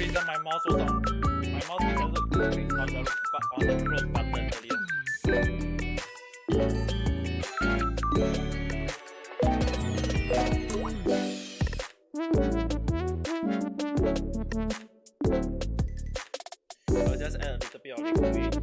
reason my mouse was on. My mouse decided to click on the close button earlier. I'll just add a little bit of liquid.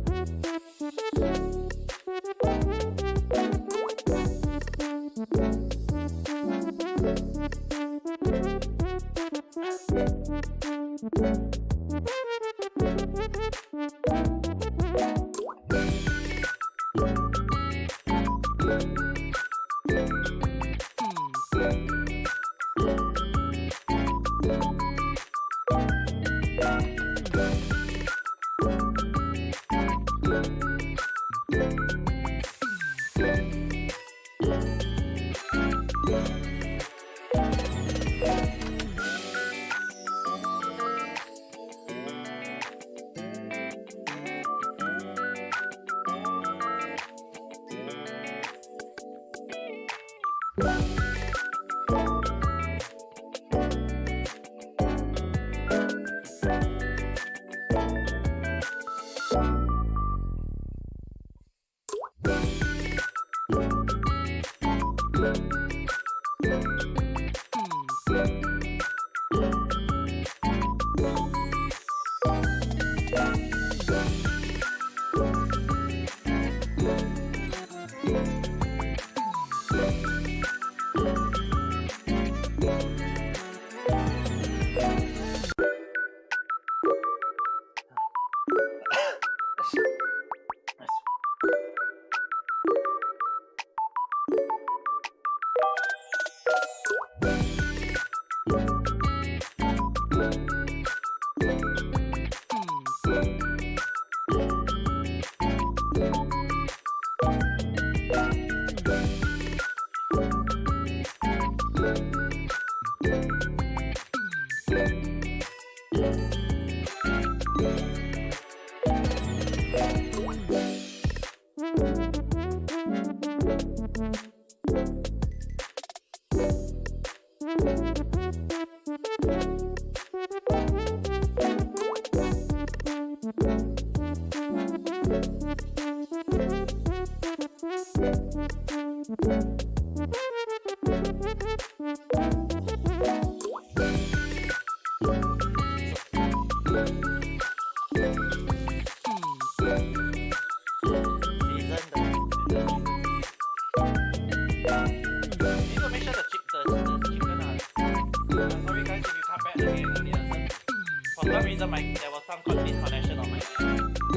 There was some disconnection on my end. So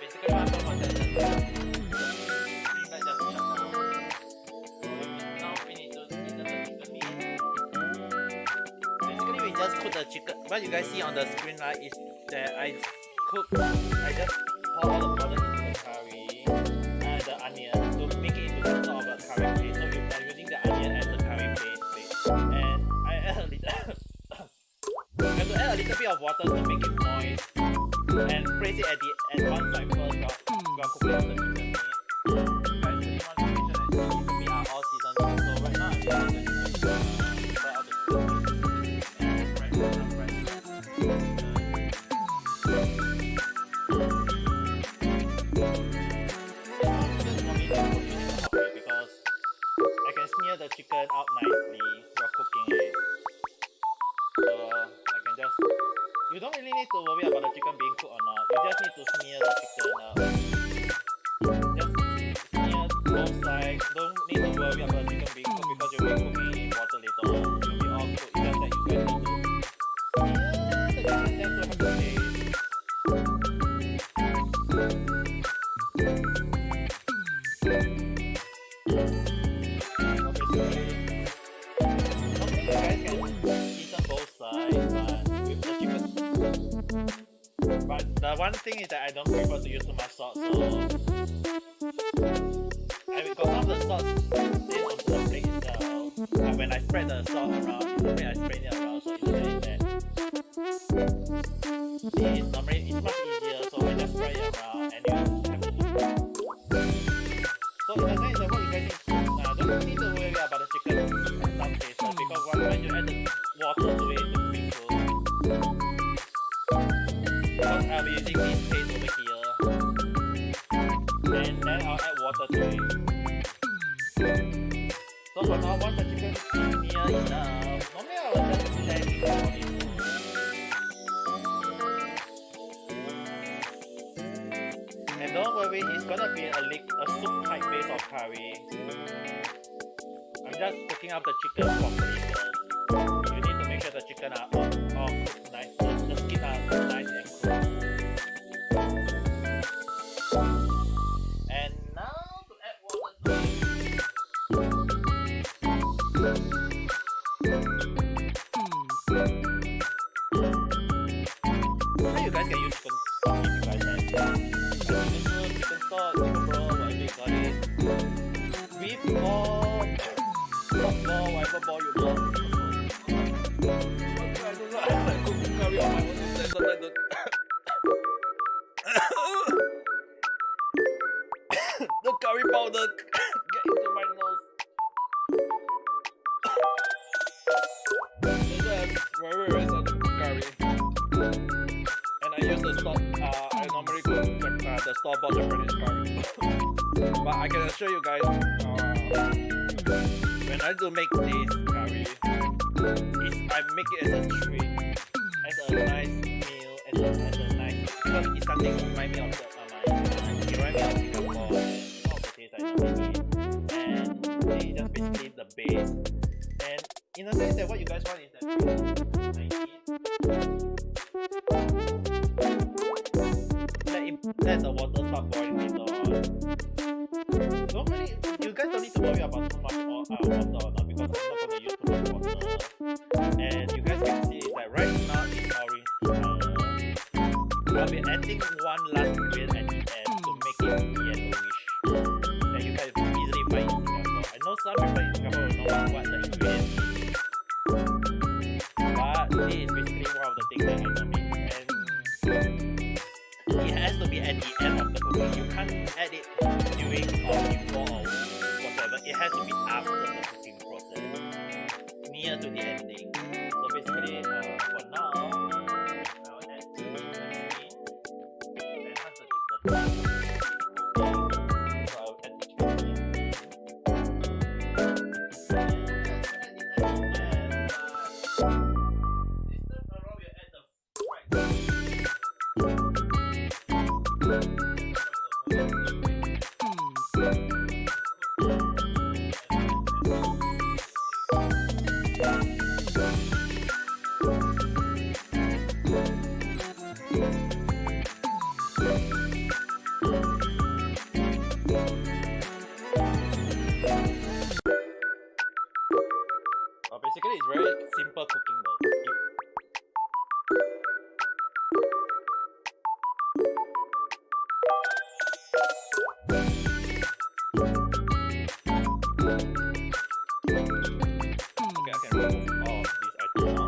basically what happened was that the screen light just shut down. So now we need to season the chicken meat. Basically we just cook the chicken. What you guys see on the screen light is that I just pour all the powder into the curry and the onion to make it into some sort of a curry paste. So I'm using the onion as the curry paste. And I add a little I have to add a little bit of water to make it moist and place it at one side first while cooking on the chicken meat. Actually, want to make sure that the chicken meat are all seasoned. So right now I'm using the chicken right out the chicken meat and fresh chicken. Just for me to cook it in the hot plate because I can smear the chicken out nicely while cooking it. You don't really need to worry about the chicken being cooked or not. You just need to smear the chicken up. Just smear both sides. Don't need to worry about the chicken being cooked because you'll be cooking in water later on. You'll be all cooked. It's just that you guys need to smear the chicken just to have the taste. But the one thing is that I don't prefer to use too much salt, so because some of the salt stays onto the plate itself. And when I spread the salt around, normally I spread it around, so it's very bad. Normally it's much easier, so I just spread it around and you have to eat. So in a sense, what you guys need to don't need to worry about the chicken in some cases because when you add the water to it, it's being cooked. I'll be using this paste over here. And then I'll add water to it. So for now, once the chicken is near enough, normally I will just let it on its own. And don't worry, it's gonna be a soup type base of curry. I'm just cooking up the chicken properly first. You need to make sure the chicken are all cooked nice, the skin are nice and cooked. And now to add water to it. So you guys can use chicken stock if you guys have. Chicken stock, chicken broth, whatever you got it. Beef ball, pork ball, whatever ball you got. I don't know. I like cooking curry on my own. Sometimes the curry powder get into my nose. This is very salty curry. And I use the stock. I normally cook the store-bought Japanese curry. But I can assure you guys, when I do make this curry, I make it as a treat, as a nice meal, as a nice, because it's something to remind me of Singapore and all the taste I normally eat. And it's just basically the base. And in a sense that what you guys want is that let the water start boiling later on. You guys don't need to worry about too much water or not, because I'm not going to use too much water. And you guys can see that right now it's orange color. I'll be adding one last ingredient at the end to make it yellowish. That you guys easily find in Singapore. I know some people in Singapore will know what the ingredient is. But this is basically one of the things that I know make. It has to be at the end of the cooking. You can't add it during or before or whatever. It has to be after the cooking process, near to the ending. So basically, for now, I'll add the skin. Then once the chicken is cooking, so I'll add the chicken skin. Basically, it's very simple cooking though. Okay, I can remove all of these items now.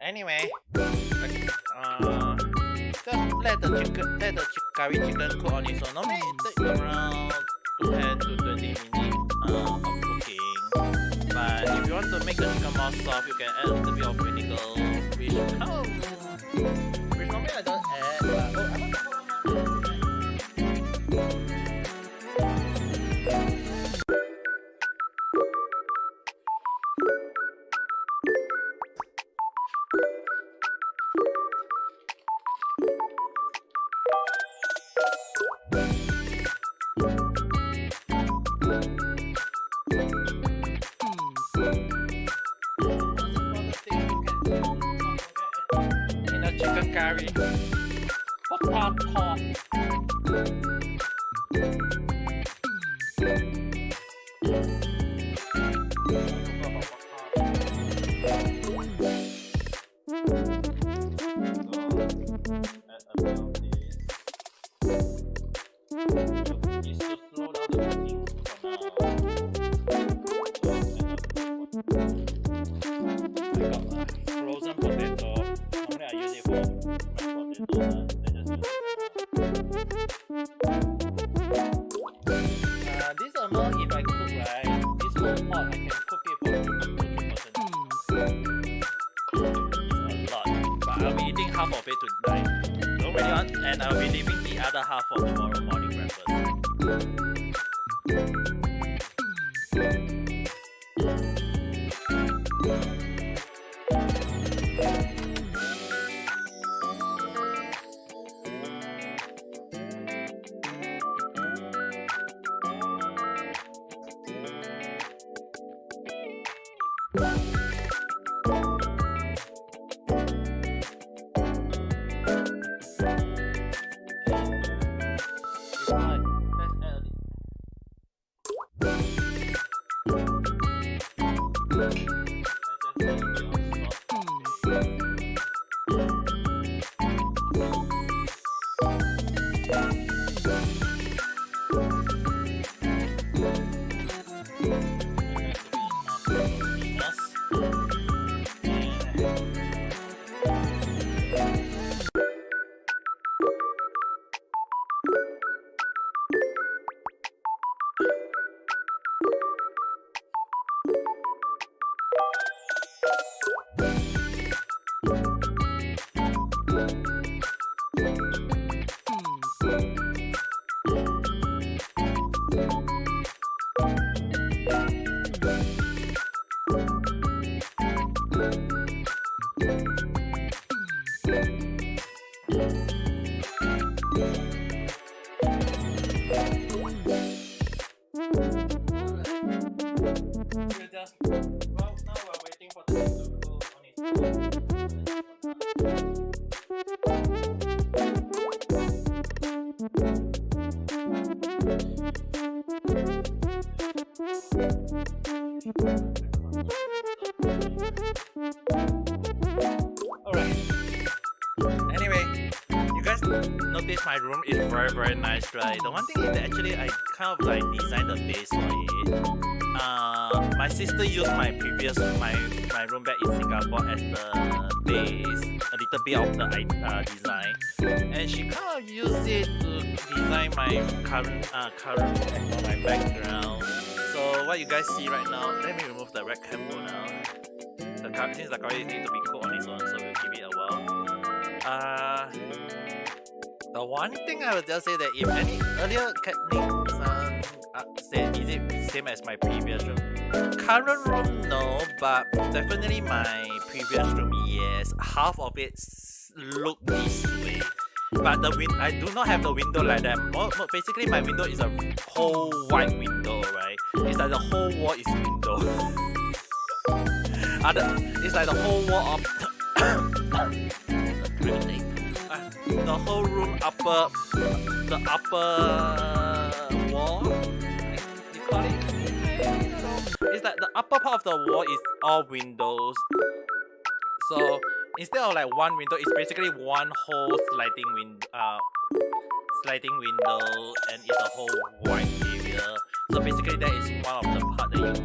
Anyway, just let the curry chicken cook on its own. Normally it takes around 10 to 20 minutes of cooking. But if you want to make the chicken more soft, you can add a little bit of vinegar, which normally I don't add. But chicken curry, hot pot. Frozen potato. Normally I use it for mashed potato. This amount, if I cook right, this whole pot I can cook it for 2 to 3 persons. It's a lot, but I'll be eating half of it tonight. Don't really want, and I'll be leaving the other half for tomorrow morning breakfast. Notice my room is very nice, right? The one thing is that actually I kind of like designed the base for it. my sister used my room back in Singapore as the base, a little bit of the design, and she kind of used it to design my current room as well, my background. So what you guys see right now, let me remove the rectangle now. Since the curry needs to be cooked on its own, so we'll give it a while. The one thing I would just say that if any earlier said, is it same as my previous room? Current room, no, but definitely my previous room, yes. Half of it look this way, but I do not have the window like that. Basically, my window is a whole white window, right? It's like the whole wall is window. It's like the whole wall of the whole room the upper wall, you call it. So it's like the upper part of the wall is all windows. So instead of like one window, it's basically one whole sliding window, and it's a whole white area. So basically, that is one of the part that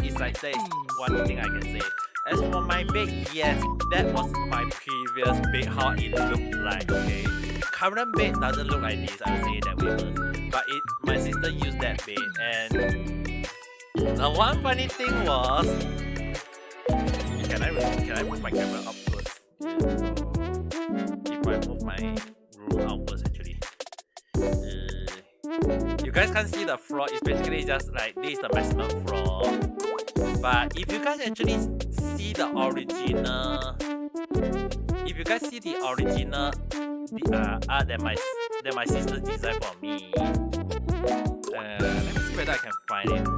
it's like that is one thing I can say. As for my bed, yes, that was my previous bed, how it looked like, okay? Current bed doesn't look like this, I would say that way first. But my sister used that bed, and the one funny thing was, can I move my camera upwards? So, if I move my room outwards actually. You guys can't see the floor, it's basically just like, this is the maximum floor. But if you guys actually see the original, art that my sister designed for me, let me see whether I can find it.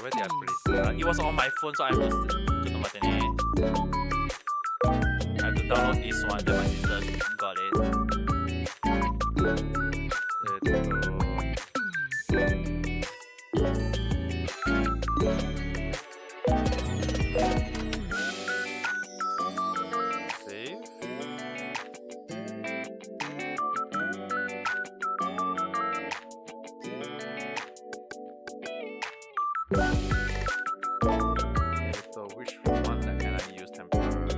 Where did I put it? It was on my phone, so I have to download this one that my sister got it. So which one that can I use temporarily?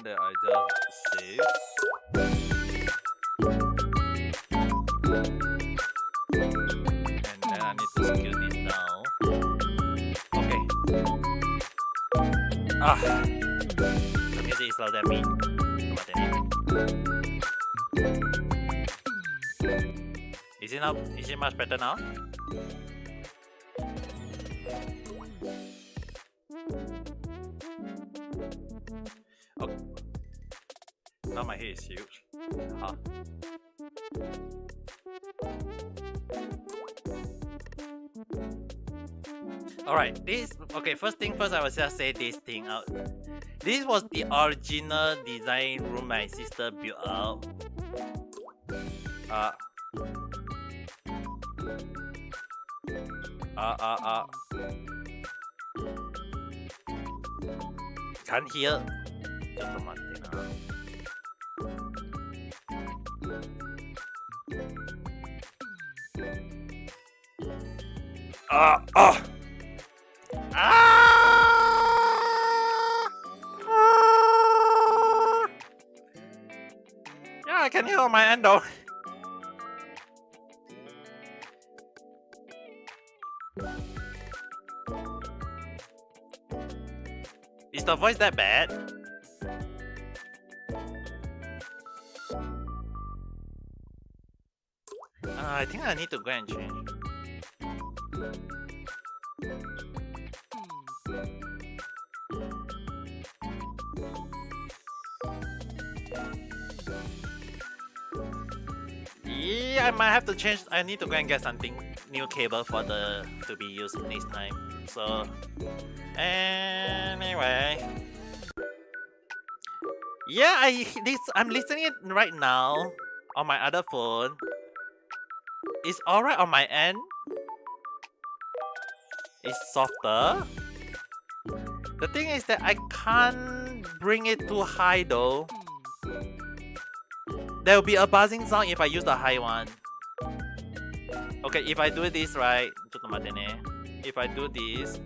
That I just saved. And then I need to scale this down. Okay. The music is louder than me. Is it much better now? Okay. Now my head is huge. Huh. Alright, okay, first thing first, I will just say this thing out. This was the original design room my sister built out. Can't hear. Just a moment. Yeah, I can hear on my end though. Is the voice that bad? I think I need to go and change. I might have to change. I need to go and get something new cable for the to be used next time. So anyway, yeah, I'm listening it right now on my other phone. It's alright on my end. It's softer. The thing is that I can't bring it too high though. There will be a buzzing sound if I use the high one. Okay, if I do this right, if I do this,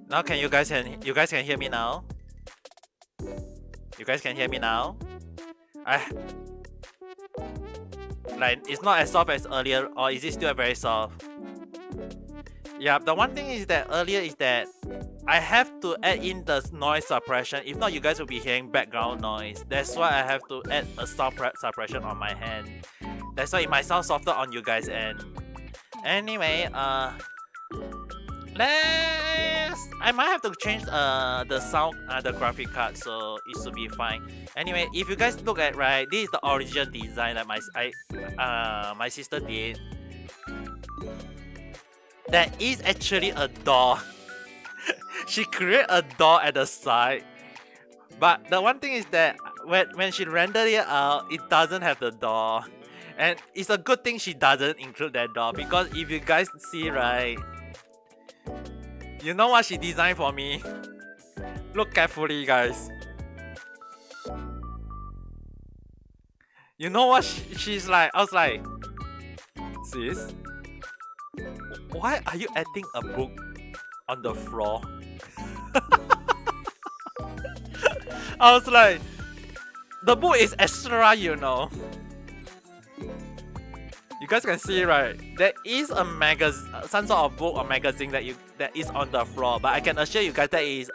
now can you guys can hear me now? You guys can hear me now? Like it's not as soft as earlier, or is it still very soft? Yeah, the one thing is that earlier is that I have to add in the noise suppression. If not, you guys will be hearing background noise. That's why I have to add a sound suppression on my hand. That's why it might sound softer on you guys' end. Anyway, I might have to change the sound, the graphic card, so it should be fine. Anyway, if you guys look at right, this is the original design that my sister did. That is actually a door. She created a door at the side. But the one thing is that when she rendered it out, it doesn't have the door. And it's a good thing she doesn't include that door, because if you guys see right, you know what she designed for me? Look carefully, guys. You know what she's like? I was like, sis, why are you adding a book on the floor? I was like, the book is extra, you know. You guys can see right, there is a magazine, some sort of book or magazine that is on the floor, but I can assure you guys that is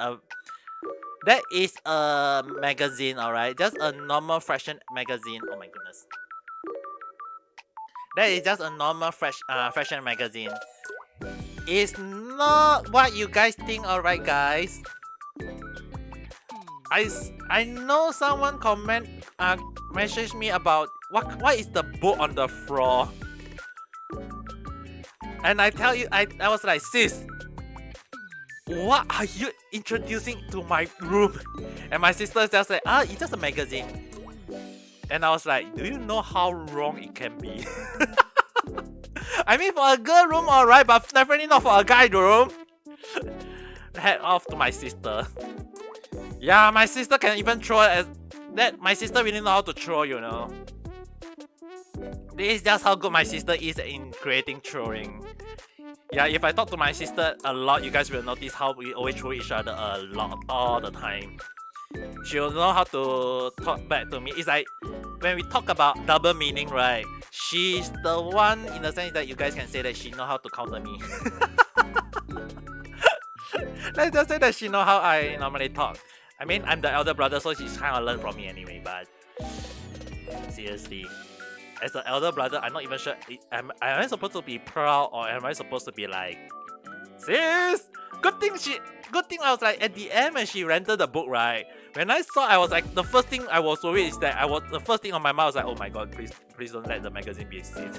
a magazine, alright, just a normal fashion magazine. Oh my goodness, that is just a normal fashion magazine. It's not what you guys think, alright guys. I know someone messaged me about what is the book on the floor, and I tell you, I was like, sis, what are you introducing to my room? And my sister just said, it's just a magazine. And I was like, do you know how wrong it can be? I mean, for a girl room, alright, but definitely not for a guy room. Head off to my sister. Yeah, my sister can even throw it as that. My sister really know how to throw, you know. This is just how good my sister is in creating throwing. Yeah, if I talk to my sister a lot, you guys will notice how we always throw each other a lot, all the time. She'll know how to talk back to me. It's like when we talk about double meaning, right? She's the one in the sense that you guys can say that she know how to counter me. Let's just say that she know how I normally talk. I mean, I'm the elder brother, so she's kind of learned from me anyway, but seriously, as the elder brother, I'm not even sure, am I supposed to be proud, or am I supposed to be like, sis, good thing I was like, at the end when she rented the book, right, when I saw, I was like, the first thing I was worried is that the first thing on my mind was like, oh my god, please don't let the magazine be seen.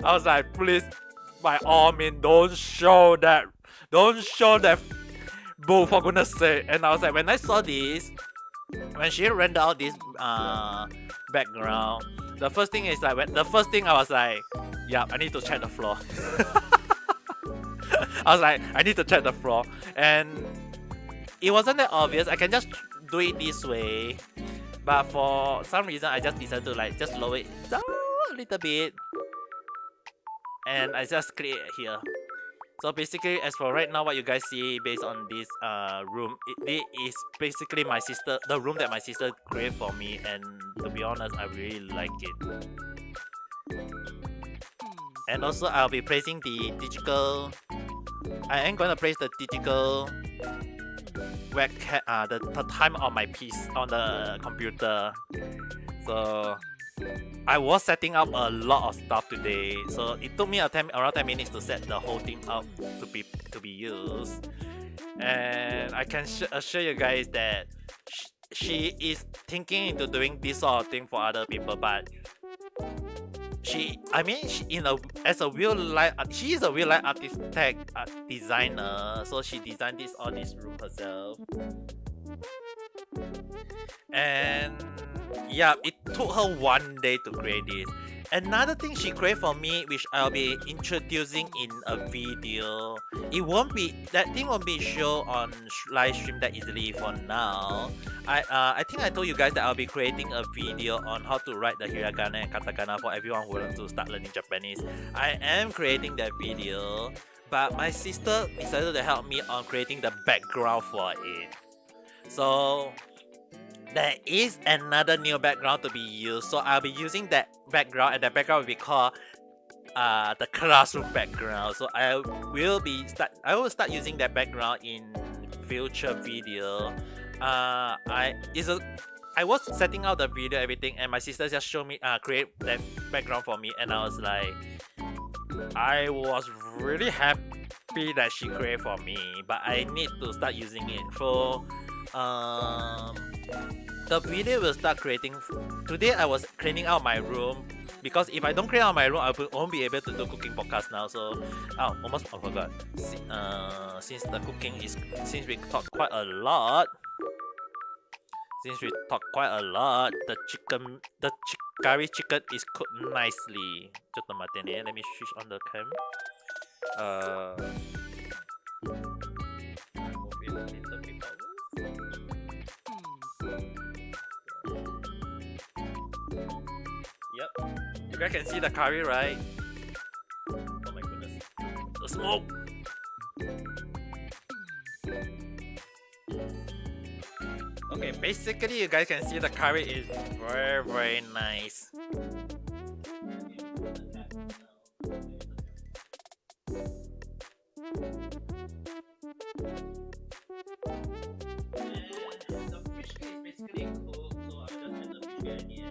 I was like, please, by all means, don't show that book, for goodness sake. And I was like, when I saw this, when she rendered out this background, the first thing is like, the first thing I was like, yeah, I need to check the floor. I was like, I need to check the floor, and it wasn't that obvious. I can just do it this way, but for some reason I just decided to like just lower it down a little bit, and I just click it here. So basically, as for right now, what you guys see based on this room, it is basically the room that my sister created for me, and to be honest, I really like it. And also, I'll be placing the digital. I am going to place the digital webcam, the time on my piece on the computer. So I was setting up a lot of stuff today, so it took me around 10 minutes to set the whole thing up to be used. And I can assure you guys that she is thinking into doing this sort of thing for other people, but I mean, she is a real life architect, designer, so she designed all this room herself. And yeah, it took her one day to create this. Another thing she created for me, which I'll be introducing in a video. That thing won't be shown on live stream that easily for now. I think I told you guys that I'll be creating a video on how to write the hiragana and katakana for everyone who wants to start learning Japanese. I am creating that video, but my sister decided to help me on creating the background for it. So there is another new background to be used, so I'll be using that background, and that background will be called the classroom background. So I will start using that background in future video. I was setting out the video, everything, and my sister just showed me create that background for me, and I was like, I was really happy that she created for me, but I need to start using it for the video will start creating. Today I was cleaning out my room, because if I don't clean out my room, I won't be able to do cooking podcast now. So almost I forgot. Since we talk quite a lot, the curry chicken is cooked nicely. Let me switch on the cam. Move it a little bit over. Yep, you guys can see the curry, right? Oh my goodness, the smoke! Okay, basically you guys can see the curry is very, very nice. And the fish is basically cooked, so I'll just add the fish at the end.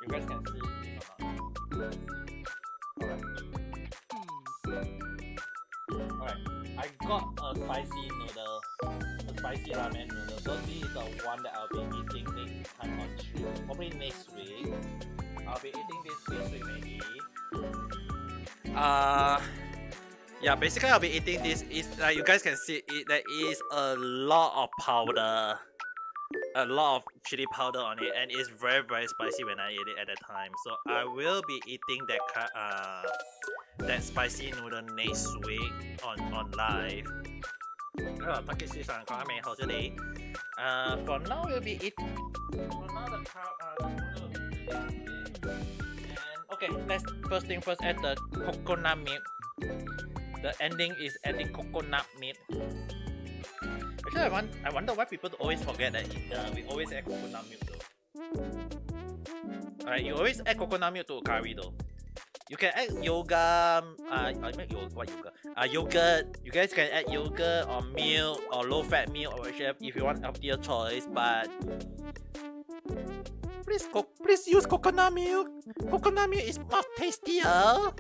You guys can see this or not? Alright, I got a spicy noodle, a spicy ramen noodle. So this is the one that I'll be eating next time on stream, probably next week. I'll be eating this week maybe. Yeah, basically I'll be eating this. Is you guys can see it. There is a lot of powder. A lot of chili powder on it, and it's very, very spicy when I eat it at that time. So I will be eating that spicy noodle next week on live. For now we'll be eating. For now the noodle will be eating. And okay, let's first thing first, add the coconut milk. The ending is adding coconut milk. Actually, I wonder why people always forget that we always add coconut milk though. Alright, you always add coconut milk to curry though. You can add yogurt. Yogurt. You guys can add yogurt or milk or low-fat milk or whichever if you want, up to your choice. But please use coconut milk. Coconut milk is much tastier.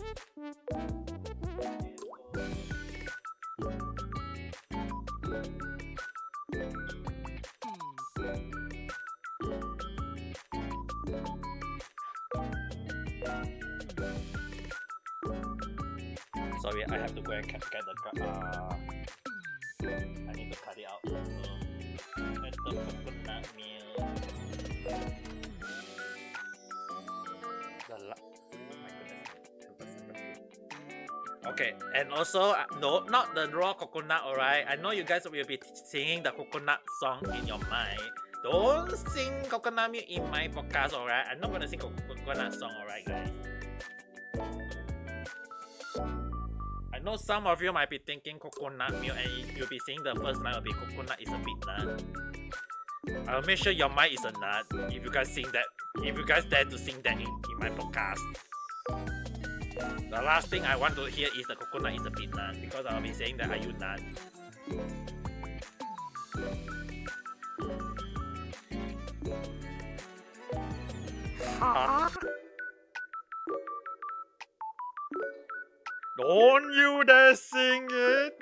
sorry, I have to go and get the I need to cut it out. So, get the coconut milk. My goodness. Okay, and also no, not the raw coconut. Alright, I know you guys will be singing the coconut song in your mind. Don't sing coconut milk in my podcast, alright? I'm not gonna sing coconut song, alright, guys? I know some of you might be thinking coconut milk, and you'll be saying the first line will be coconut is a big nut. I'll make sure your mind is a nut if you guys sing that. If you guys dare to sing that in my podcast. The last thing I want to hear is the coconut is a big nut, because I'll be saying that are you nut? Huh? Don't you dare sing it!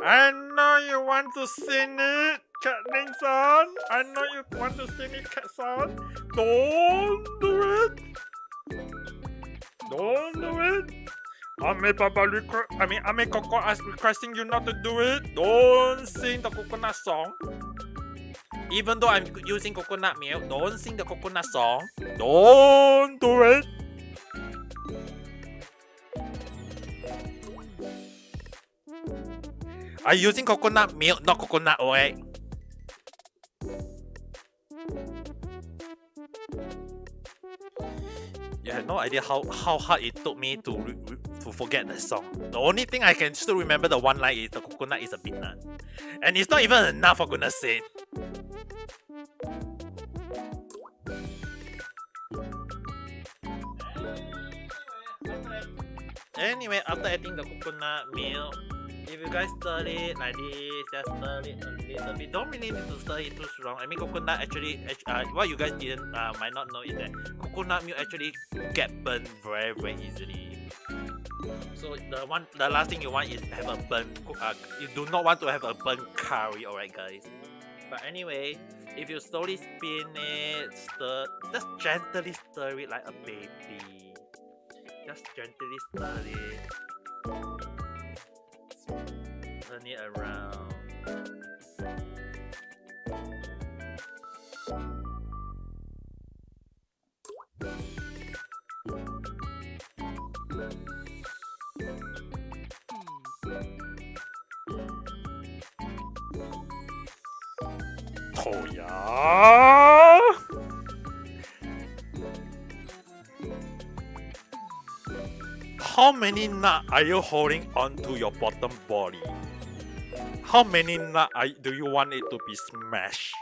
I know you want to sing it, Cat-Ning-san! I know you want to sing it, Cat-san! Don't do it! Don't do it! Ame Coco is requesting you not to do it. Don't sing the coconut song. Even though I'm using coconut milk, don't sing the coconut song. Don't do it. Are you using coconut milk, not coconut oil? You have no idea how hard it took me to forget the song. The only thing I can still remember the one line is the coconut is a big nut. And it's not even enough, for goodness sake. Anyway, after adding the coconut milk, if you guys stir it like this, just stir it a little bit. Don't really need to stir it too strong. I mean, coconut actually, what you guys didn't might not know is that coconut milk actually get burnt very easily. So the last thing you want is have a burnt. You do not want to have a burnt curry, alright, guys. But anyway, if you slowly spin it, just gently stir it like a baby. Just gently stir it. Turn it around. Toya! How many nuts are you holding onto your bottom body? How many nuts do you want it to be smashed?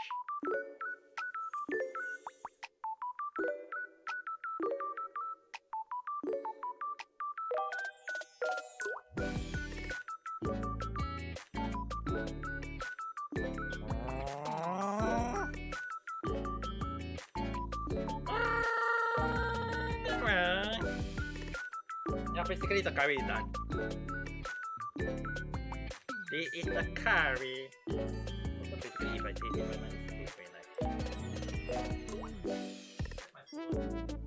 Yeah, basically the curry is done. This is the curry. Also, basically, if I taste it, it tastes very nice. My food.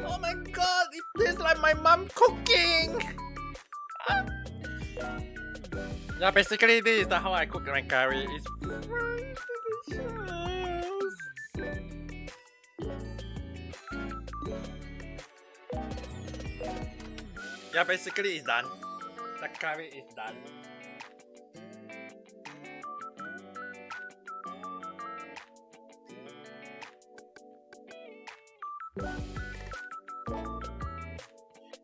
Oh my god, it tastes like my mom cooking! Yeah, basically this is how I cook my curry. It's very delicious. Yeah, basically it's done. The curry is done.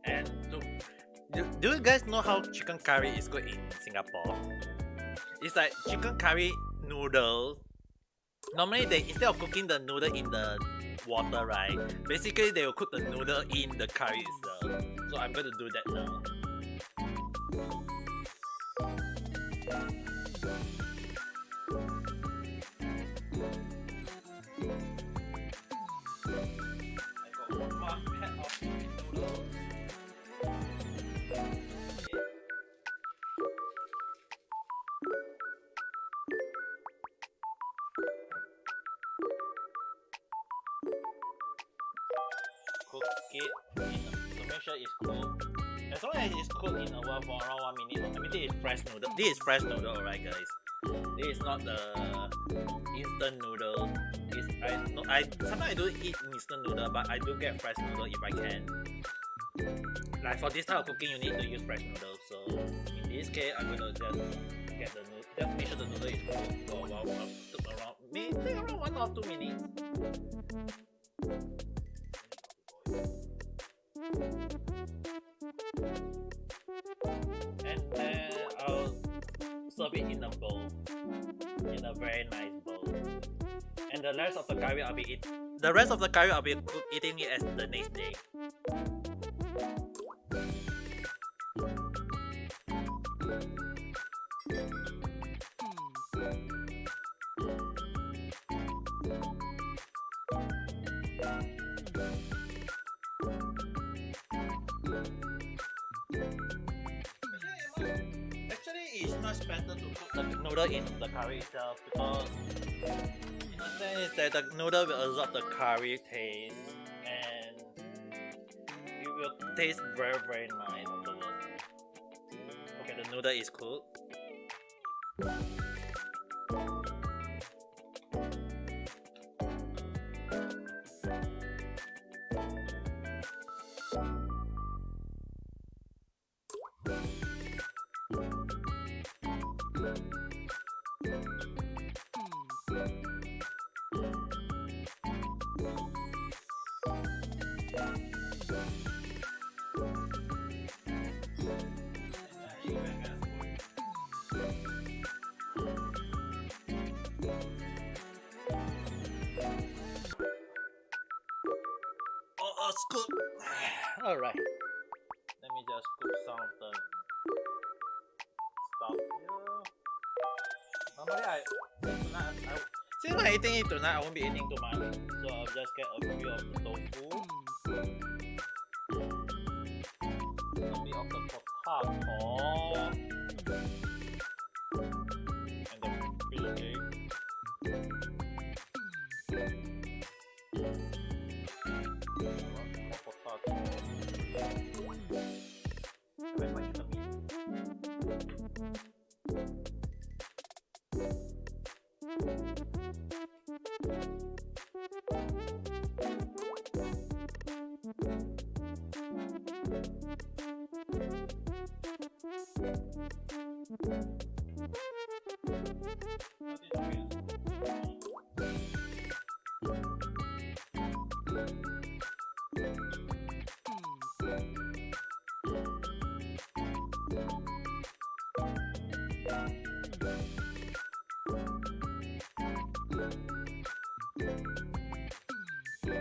And do you guys know how chicken curry is good in Singapore? It's like chicken curry noodle. Normally they, instead of cooking the noodle in the water, right? Basically they will cook the noodle in the curry itself. So I'm going to do that now. it to make sure it's cooked. As long as it's cooked in a while for around 1 minute. I mean, this is fresh noodle. This is fresh noodle, alright, guys. This is not the instant noodle. Sometimes I do eat instant noodle, but I do get fresh noodle if I can. Like for this type of cooking, you need to use fresh noodles. So in this case, I'm gonna just get the noodle. Just make sure the noodle is cooked for a while. Maybe around 1 or 2 minutes. And then I'll serve it in a bowl, in a very nice bowl. And the rest of the curry I'll be eating it as the next day. Actually, it's much better to cook the noodle in the curry itself because in a sense that the noodle will absorb the curry taste and it will taste very very nice afterwards. Okay, the noodle is cooked. Oh, scoop! Alright. Let me just scoop some of the stuff here. Normally since I'm eating it tonight, I won't be eating too much. So I'll just get a few of the tofu. A bit of the potato. And the fish cake.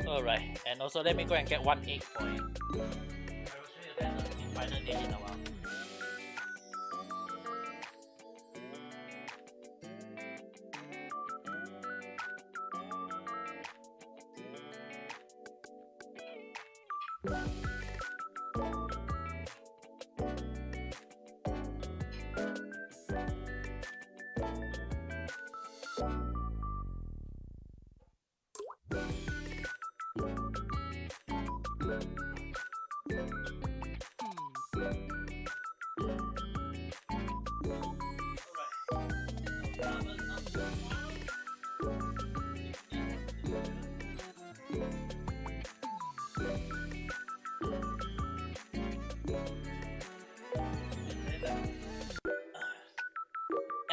Alright, and also let me go and get 1 egg for it. I will show you then the final dish in a while.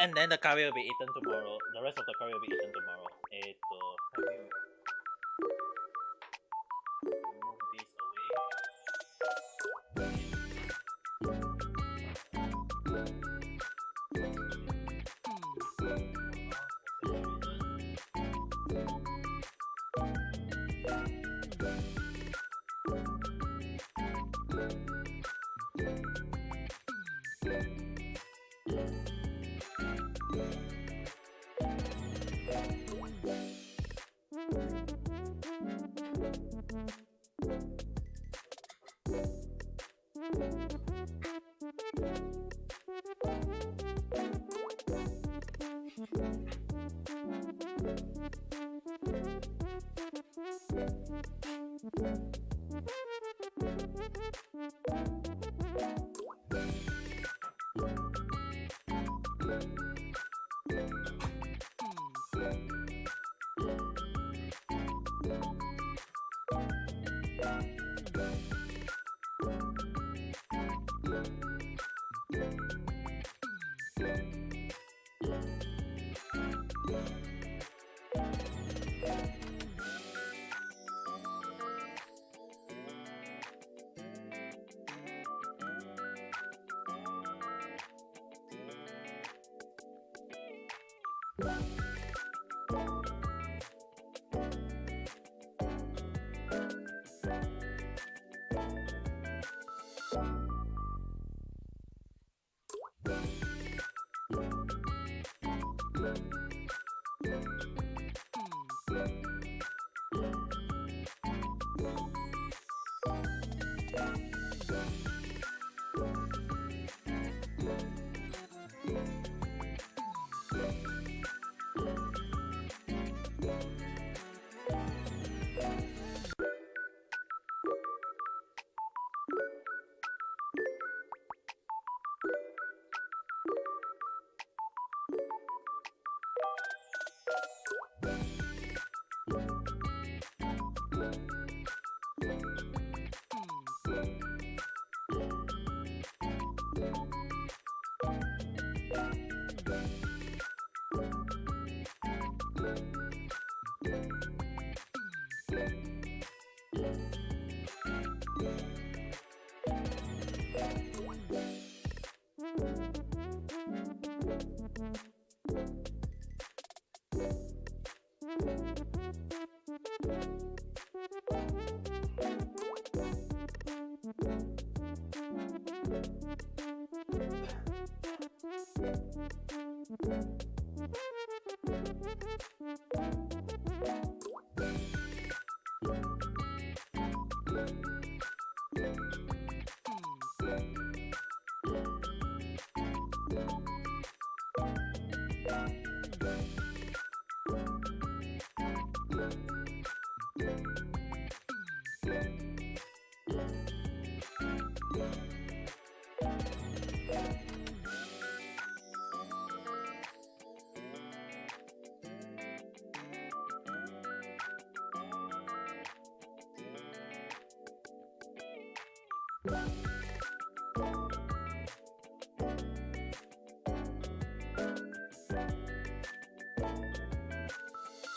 And then the curry will be eaten tomorrow. The rest of the curry will be eaten tomorrow. Remove this away.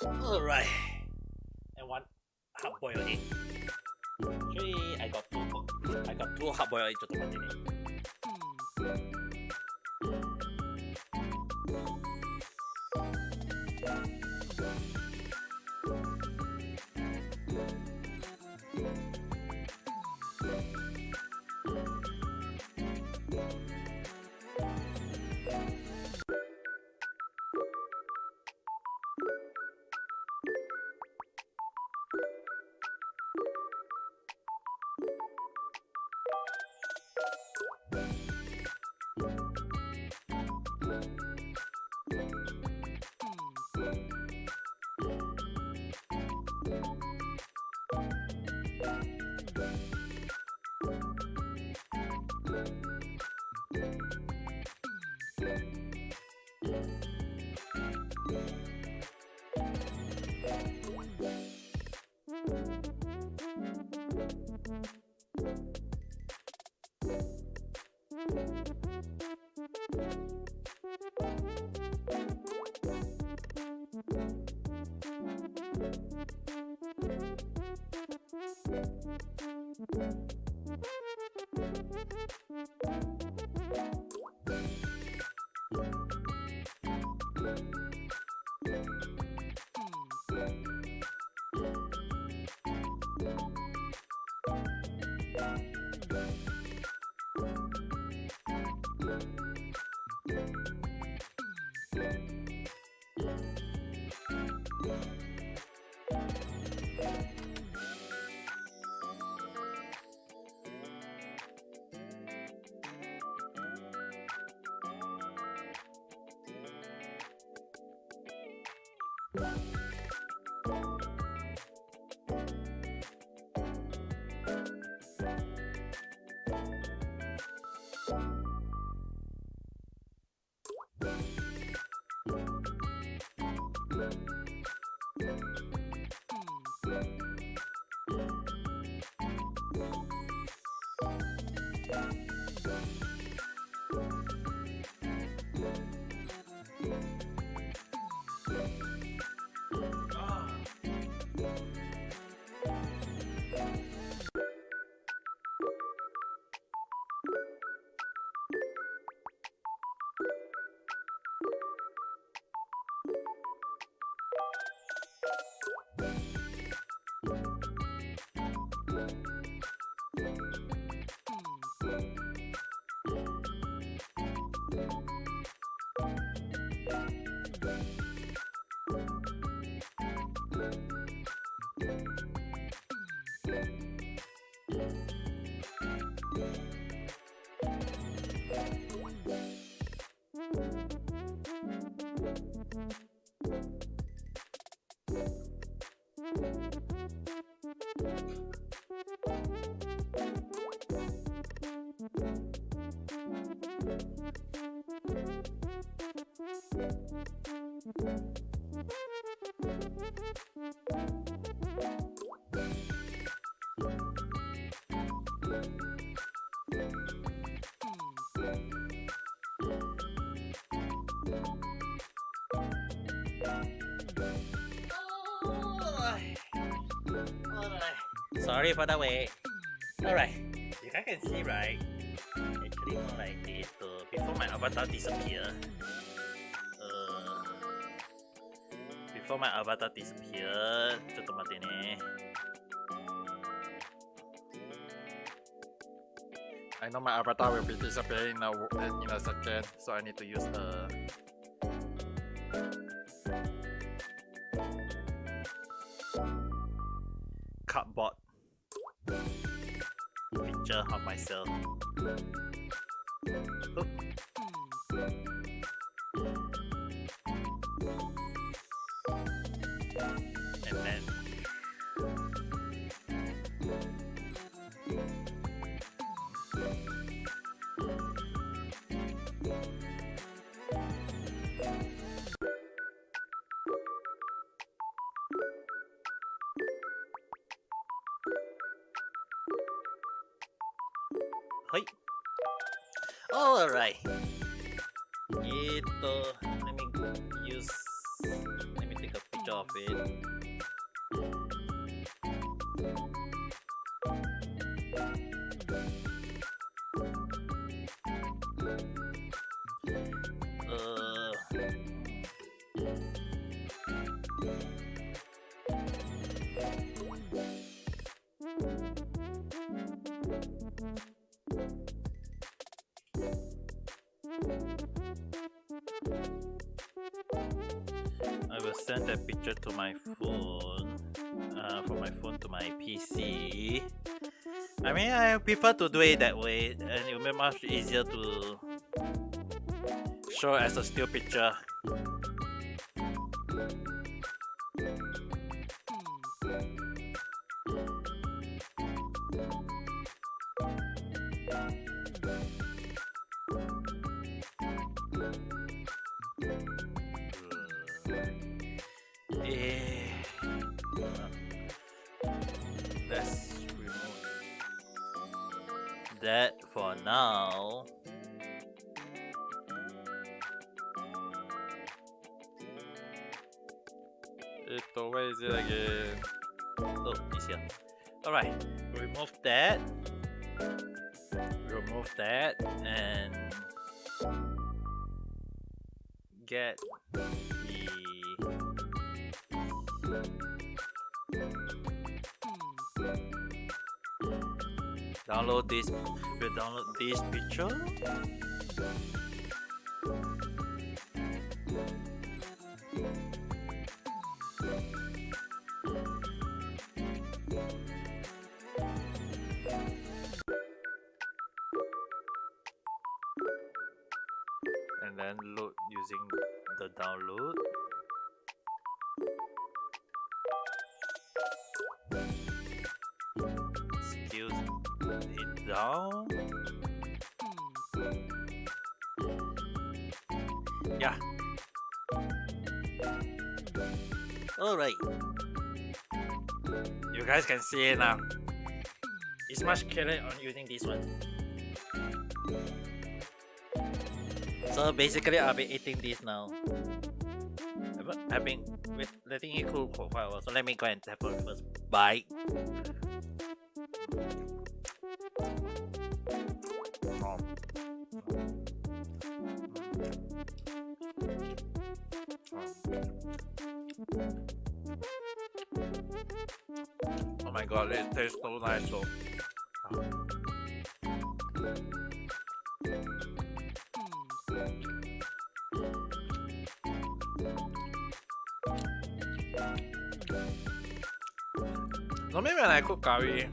Alright, and one hard boiled egg. Actually, I got two hard boiled egg ちょっと待ってね。Sorry for the wait. Alright, you guys can see, right? Actually, more like this. Before my avatar disappear. Before my avatar disappear, ちょっと待ってね。I know my avatar will be disappearing in a second, so I need to use a cardboard picture of myself. Oop. And then Hi. Alright. Let me take a picture of it. I will send that picture to my phone, from my phone to my PC. I mean, I prefer to do it that way, and it will be much easier to show as a still picture. Let's remove that for now. Where is it again? Oh, it's here. Alright, remove that. Remove that and get the download this. We'll download this picture. And then load using the download. Scale it down. Yeah. Alright. You guys can see it now. It's much clearer on using this one. So basically, I'll be eating this now. I've been letting it cool for a while, so let me go and have a first bite. Oh my god, it tastes so nice though. Normally when I cook curry,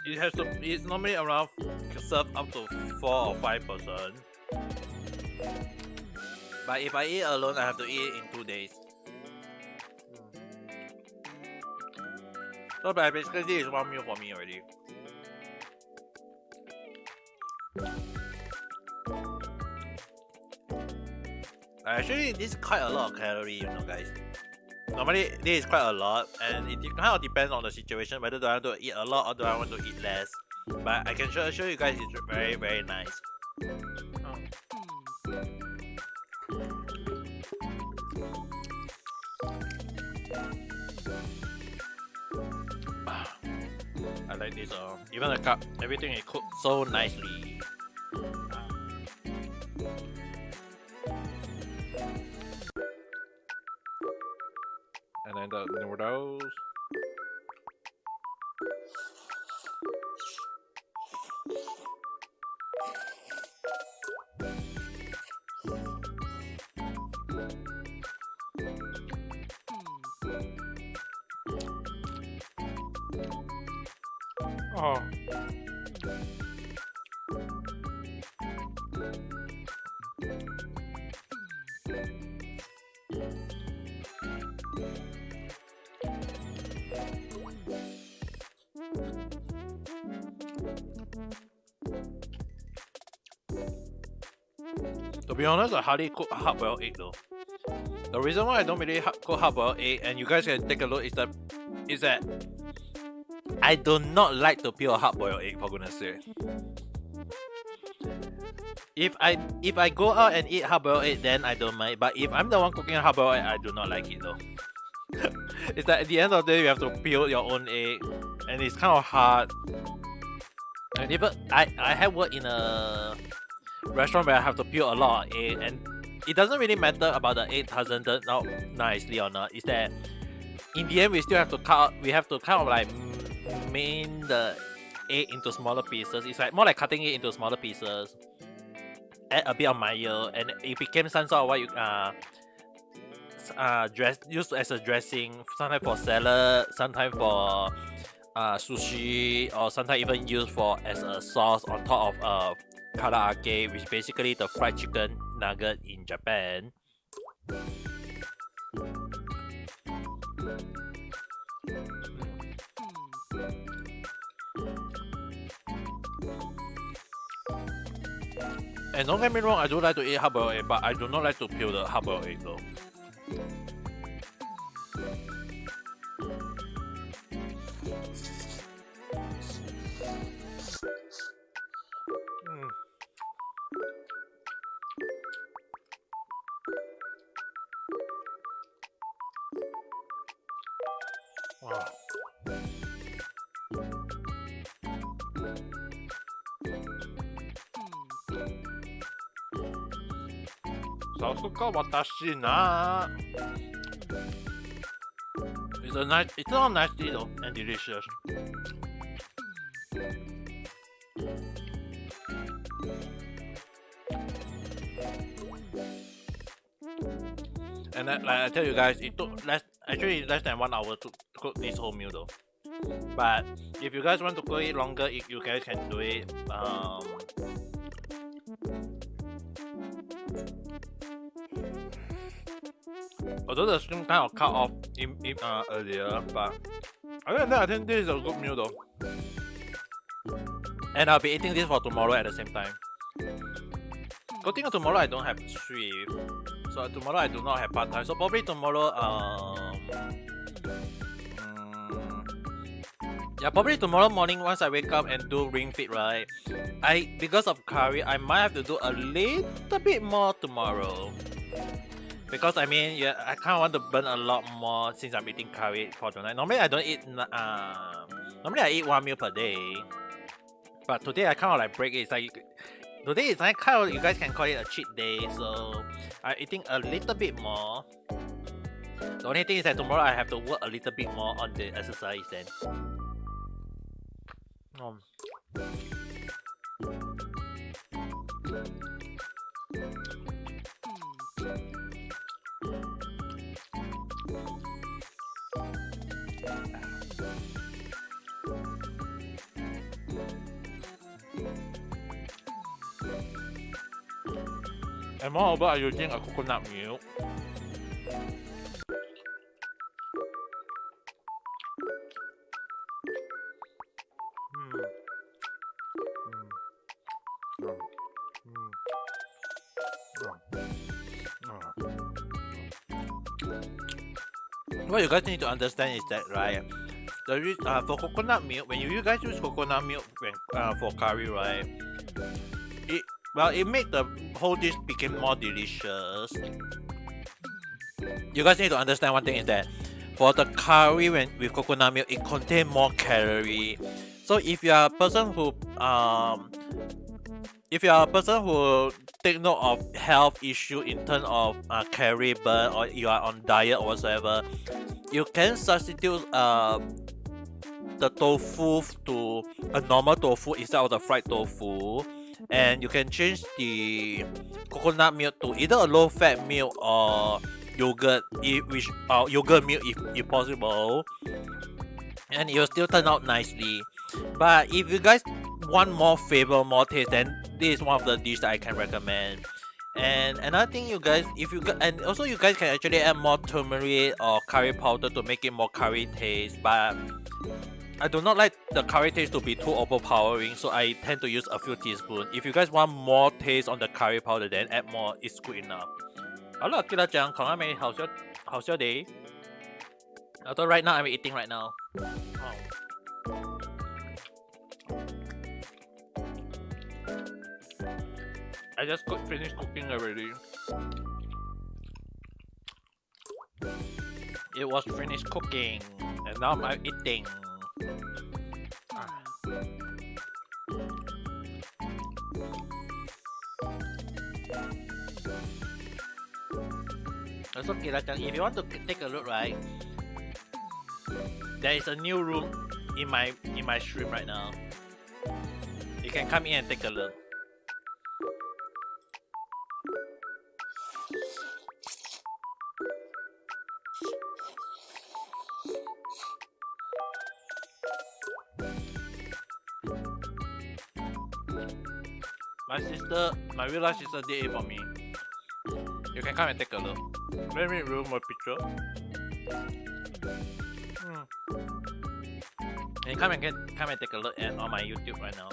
it's normally around serve up to 4 or 5 person. But if I eat alone, I have to eat it in 2 days. So but basically this is one meal for me already. Actually, this is quite a lot of calorie, you know, guys. Normally, this is quite a lot, and it kind of depends on the situation whether do I want to eat a lot or do I want to eat less. But I can show you guys it's very, very nice. I like this. Even the cup, everything is cooked so nicely. And then the noodles. Oh. To be honest, I hardly cook hard-boiled egg though. The reason why I don't really cook hard-boiled egg, and you guys can take a look, is that I do not like to peel a hard-boiled egg, for goodness sake. If I go out and eat hard-boiled egg, then I don't mind. But if I'm the one cooking hard-boiled egg, I do not like it though. It's that at the end of the day, you have to peel your own egg, and it's kind of hard. And even I have worked in a restaurant where I have to peel a lot of egg, and it doesn't really matter about the egg doesn't turn out nicely or not. It's that in the end we still have to kind of like main the egg into smaller pieces. It's like more like cutting it into smaller pieces. Add a bit of mayo, and it became some sort of what you used as a dressing. Sometimes for salad, sometimes for sushi, or sometimes even used for as a sauce on top of karaage, which is basically the fried chicken nugget in Japan. And don't get me wrong, I do like to eat hard-boiled egg, but I do not like to peel the hard-boiled egg though. Wow. It's all nasty though and delicious. And like I tell you guys, it took less than 1 hour to cook this whole meal though. But if you guys want to cook it longer, you guys can do it. Although the stream kind of cut off earlier, but other than that, I think this is a good meal though. And I'll be eating this for tomorrow at the same time. Good thing tomorrow I don't have shift, so tomorrow I do not have part time. So probably tomorrow, yeah, probably tomorrow morning once I wake up and do ring fit, right? Because of curry, I might have to do a little bit more tomorrow. Because I mean, yeah, I kind of want to burn a lot more since I'm eating curry for tonight. Normally I don't eat. Normally I eat 1 meal per day, but today I kind of like break it. It's like today is like kind of, you guys can call it a cheat day. So I'm eating a little bit more. The only thing is that tomorrow I have to work a little bit more on the exercise then. And moreover, I'm using a coconut milk. what you guys need to understand is that, right? For coconut milk, when you guys use coconut milk for curry, right? It made the whole dish became more delicious. You guys need to understand one thing is that for the curry with coconut milk, it contains more calorie. So if you are a person who take note of health issue in terms of calorie burn, or you are on diet or whatsoever, you can substitute the tofu to a normal tofu instead of the fried tofu, and you can change the coconut milk to either a low fat milk or yogurt, yogurt milk if possible, and it will still turn out nicely. But if you guys want more flavor, more taste, then this is one of the dishes that I can recommend. And another thing, you guys, and also you guys can actually add more turmeric or curry powder to make it more curry taste. But I do not like the curry taste to be too overpowering, so I tend to use a few teaspoons. If you guys want more taste on the curry powder, then add more. It's good enough. 好了，记得讲孔阿美好笑的。Although right now I'm eating right now. I just finished cooking already. It was finished cooking, and now I'm eating. So if you want to take a look, right, there is a new room in my stream right now. You can come in and take a look. My real life sister did it for me. You can come and take a look. Let me remove my picture. And come and take a look at on my YouTube right now.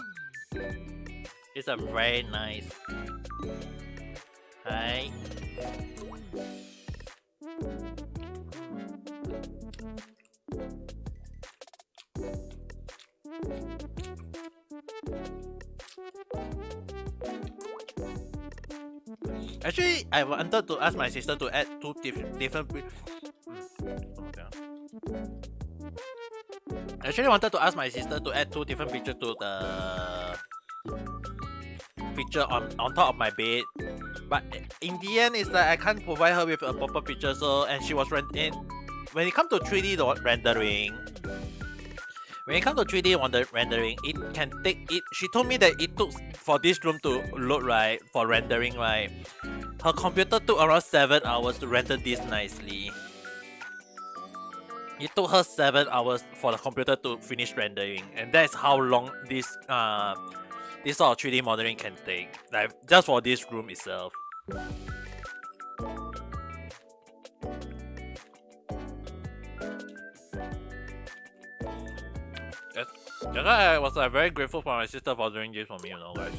It's a very nice. Hi. Actually, I wanted to ask my sister to add two different. Actually, wanted to ask my sister to add two different pictures to the picture on top of my bed, but in the end, it's like I can't provide her with a proper picture. So, and she was renting. When it comes to 3D rendering, it can take it. She told me that it took for this room to load right for rendering right. Her computer took around 7 hours to render this nicely. It took her 7 hours for the computer to finish rendering, and that's how long this sort of 3D modeling can take. Like just for this room itself. That's why I was very grateful for my sister for doing this for me, you know, guys.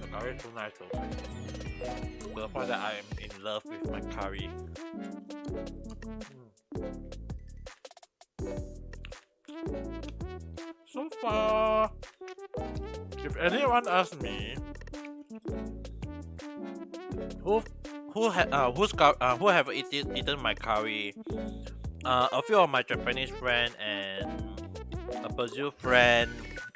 The curry is so nice though. To the point that I am in love with my curry. So far, if anyone asks me who have eaten my curry, a few of my Japanese friend and a Brazil friend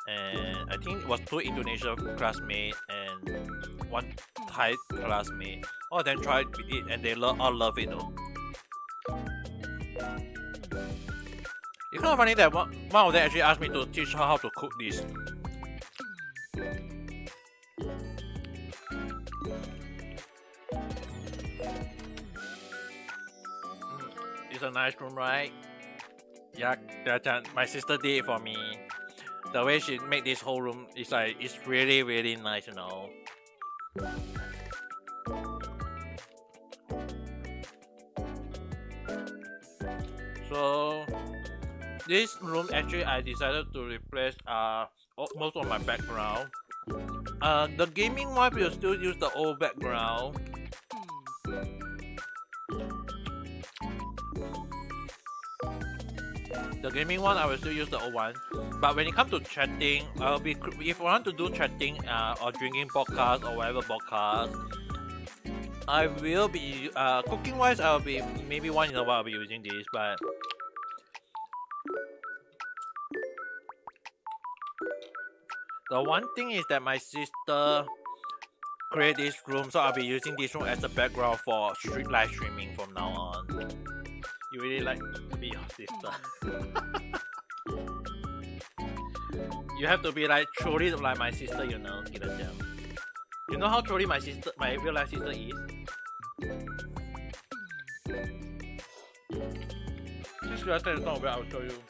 and I think it was 2 Indonesian classmates and 1 Thai classmate. All of them tried it and they all love it though. It's kind of funny that one of them actually asked me to teach her how to cook this. It's a nice room, right? Yeah, my sister did it for me. The way she made this whole room is like, it's really, really nice, you know. So this room actually I decided to replace most of my background. The gaming one will still use the old background. The gaming one I will still use the old one. But when it comes to chatting, if I want to do chatting or drinking podcast or whatever podcast, I will be cooking wise I'll be maybe once in a while I'll be using this, but the one thing is that my sister create this room, so I'll be using this room as a background for live streaming from now on. You really like to be your sister. You have to be like truly like my sister, you know, You know how truly my real life sister is? This last time is not where I'll show you.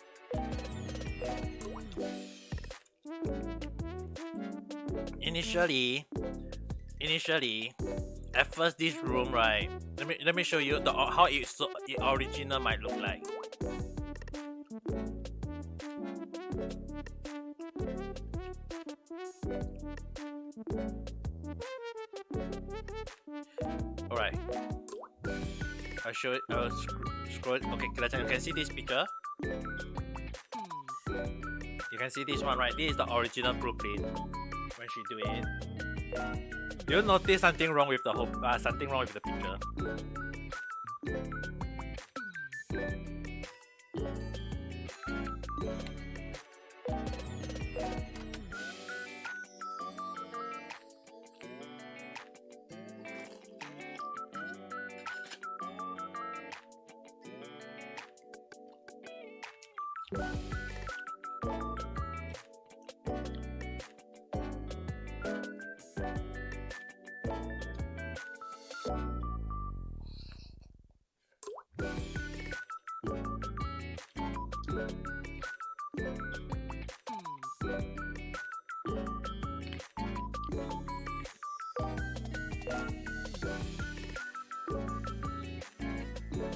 Initially, at first this room, right? Let me show you how the original might look like. Alright. I'll show it. I'll scroll it. Okay, you can see this picture. You can see this one, right? This is the original blueprint when she do it. You'll notice something wrong with the something wrong with the picture.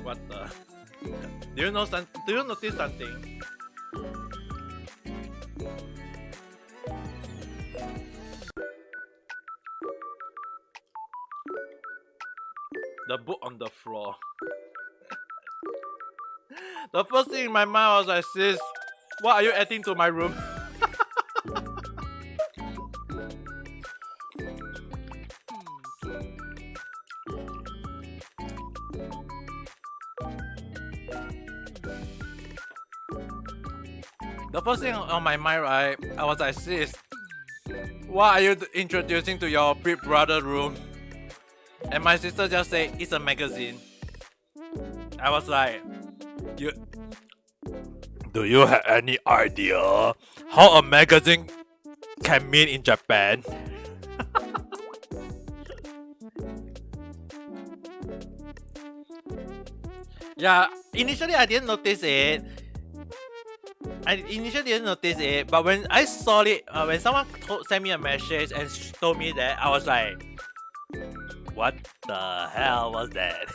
What the? Do you notice something? The book on the floor. The first thing in my mind was like, sis, what are you adding to my room? The first thing on my mind, right, I was like, sis, what are you introducing to your big brother room? And my sister just said, it's a magazine. I was like, do you have any idea how a magazine can mean in Japan? Yeah, initially I didn't notice it. But when I saw it, when someone sent me a message and told me that, I was like, what the hell was that?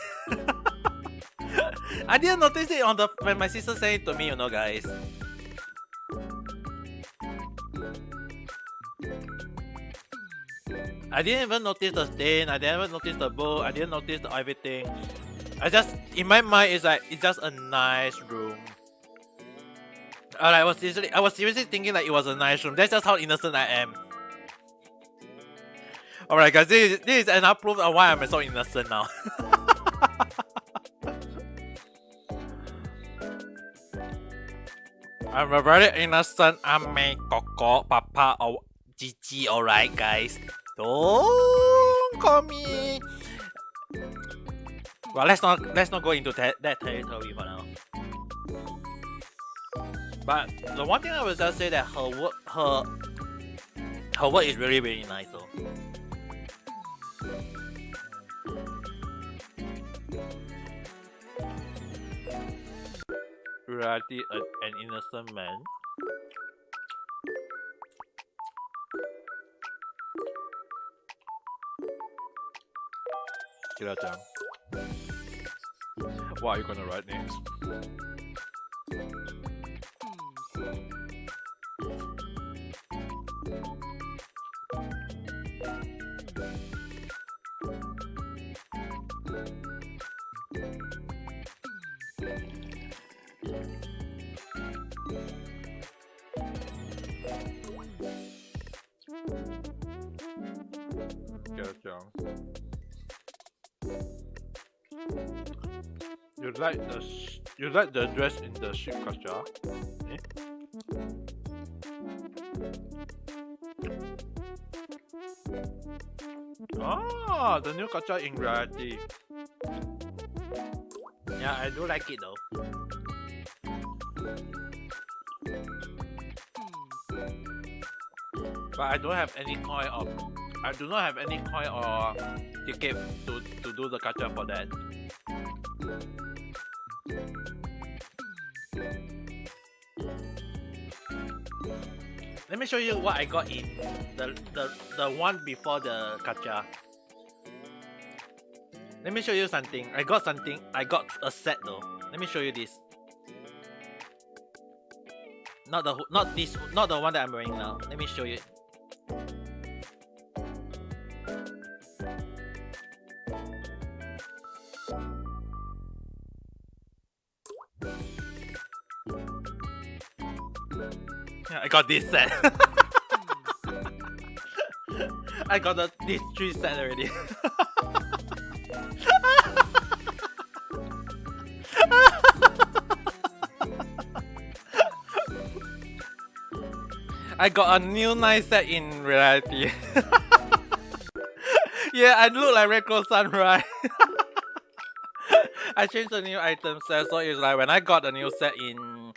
I didn't notice it when my sister said it to me, you know, guys. I didn't even notice the stain. I didn't even notice the book. I didn't notice everything. In my mind, it's just a nice room. I was seriously thinking like it was a nice room. That's just how innocent I am. Alright, guys, this is another proof of why I'm so innocent now. I'm a very innocent ame koko papa or Gigi, alright guys. Don't call me. Well, let's not go into that territory for now. But the one thing I will just say that her work is really really nice though. Reality, an innocent man. Kira-chan, what are you gonna write next? Kira-chan, you like the dress in the ship culture? Eh? Ah, the new culture in reality. Yeah, I do like it though. But I don't have any coin of. I do not have any coin or ticket to do the culture for that. Let me show you what I got in the one before the gacha. Let me show you something. I got a set though. Let me show you this. Not the one that I'm wearing now. Let me show you. Yeah, I got this set. I got these 3 set already. I got a new nice set in reality. Yeah, I look like Recro-san, right? I changed the new item set, so it's like when I got the new set in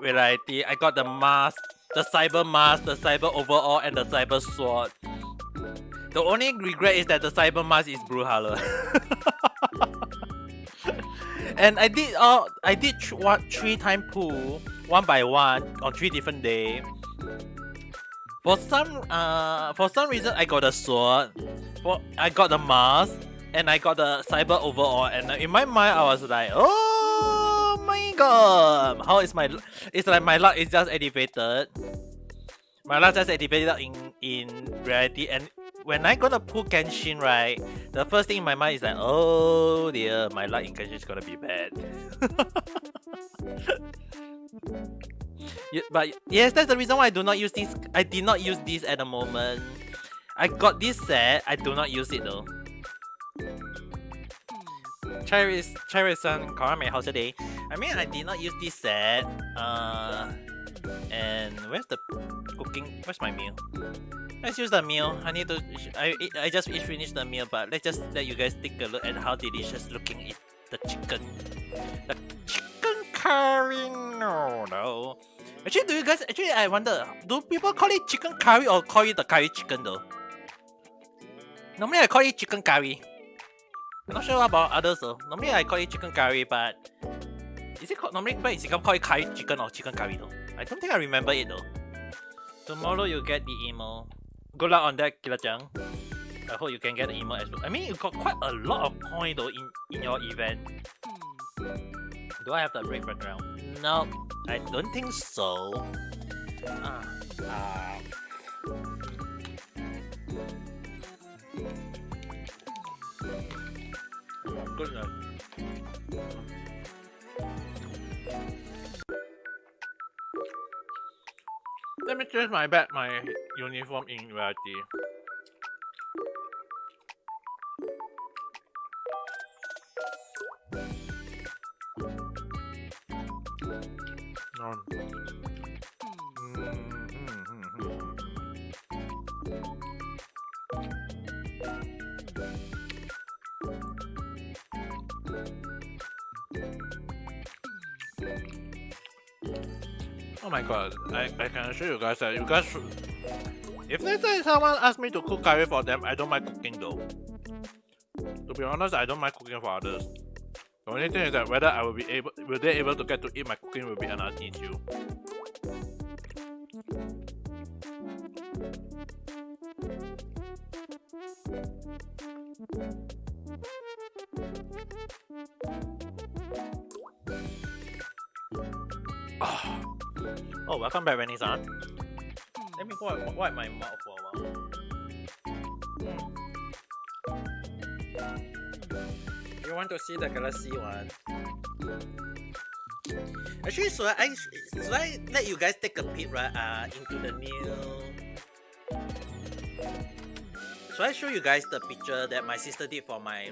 reality, I got the mask, the cyber mask, the cyber overall, and the cyber sword. The only regret is that the cyber mask is Brawlhalla. And I did 3-time pull, 1 by 1 on 3 different days. For some reason I got a sword, I got the mask, and I got the cyber overall. And in my mind I was like, oh my god, how is my? It's like my luck is just activated. My luck just activated in reality, and when I gonna pull Genshin, right, the first thing in my mind is like, oh dear, my luck in Genshin is gonna be bad. Yeah, but yes, that's the reason why I do not use this. I did not use this at the moment. I got this set. I do not use it though. Cherry-san, Karame, how's your day? I mean, I did not use this set. And where's the cooking? Where's my meal? Let's use the meal. I need to. I just finished the meal, but let's just let you guys take a look at how delicious looking is the chicken. The chicken curry noodle. Actually, do you guys? Actually, I wonder. Do people call it chicken curry or call it the curry chicken though? Normally, I call it chicken curry. I'm not sure about others though. Normally, I call it chicken curry, but is it called normally? But is it called curry chicken or chicken curry though? I don't think I remember it though. Tomorrow you get the emo. Good luck on that, Killer-chan. I hope you can get the emo as well. I mean, you got quite a lot of points though in your event. Do I have the break background? No, I don't think so. Oh my goodness. Let me change my uniform in reality. Oh my god, I can assure you guys that you guys should... If let's say someone asks me to cook curry for them, I don't mind cooking though. To be honest, I don't mind cooking for others. The only thing is that whether I will they able to get to eat my cooking will be another issue. Oh, welcome back, Rennie-san. Let me go wipe my mouth for a while. You want to see the galaxy one? Actually, should I let you guys take a peek into the new... Should I show you guys the picture that my sister did for my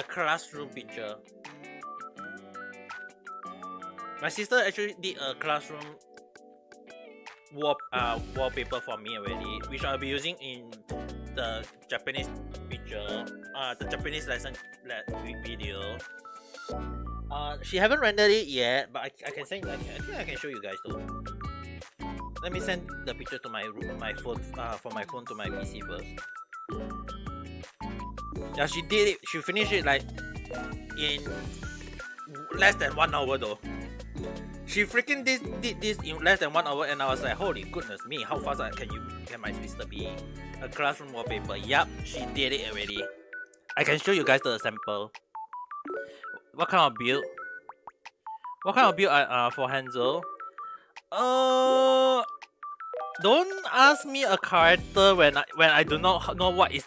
classroom picture? My sister actually did a classroom wallpaper for me already, which I'll be using in the Japanese picture, the Japanese lesson video. She haven't rendered it yet, but I can send. I think I can show you guys though. Let me send the picture to my phone, from my phone to my PC first. Yeah, she did it. She finished it like in less than 1 hour though. She freaking did this in less than 1 hour, and I was like, holy goodness me, how fast can my sister be? A classroom wallpaper. Yup, she did it already. I can show you guys the sample. What kind of build? What kind of build for Hansel? Don't ask me a character when I do not know what is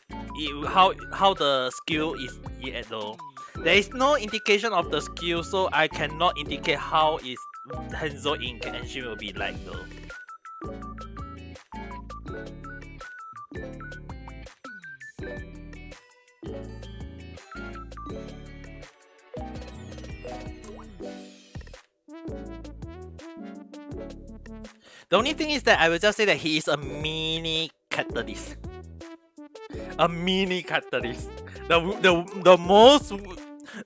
how the skill is yet though. There is no indication of the skill, so I cannot indicate how is Hansel in Genshin will be like though. The only thing is that I will just say that he is a mini catalyst. A mini catalyst. The most...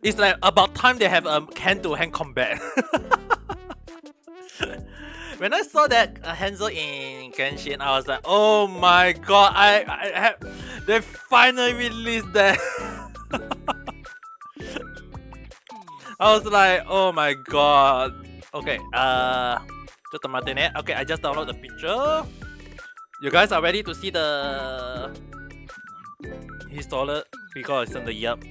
It's like about time they have a hand-to-hand combat. When I saw that Hansel in Genshin, I was like, oh my god, they finally released that. I was like, oh my god. Okay, just a minute. Okay, I just download the picture. You guys are ready to see the... He's taller because it's in the yup.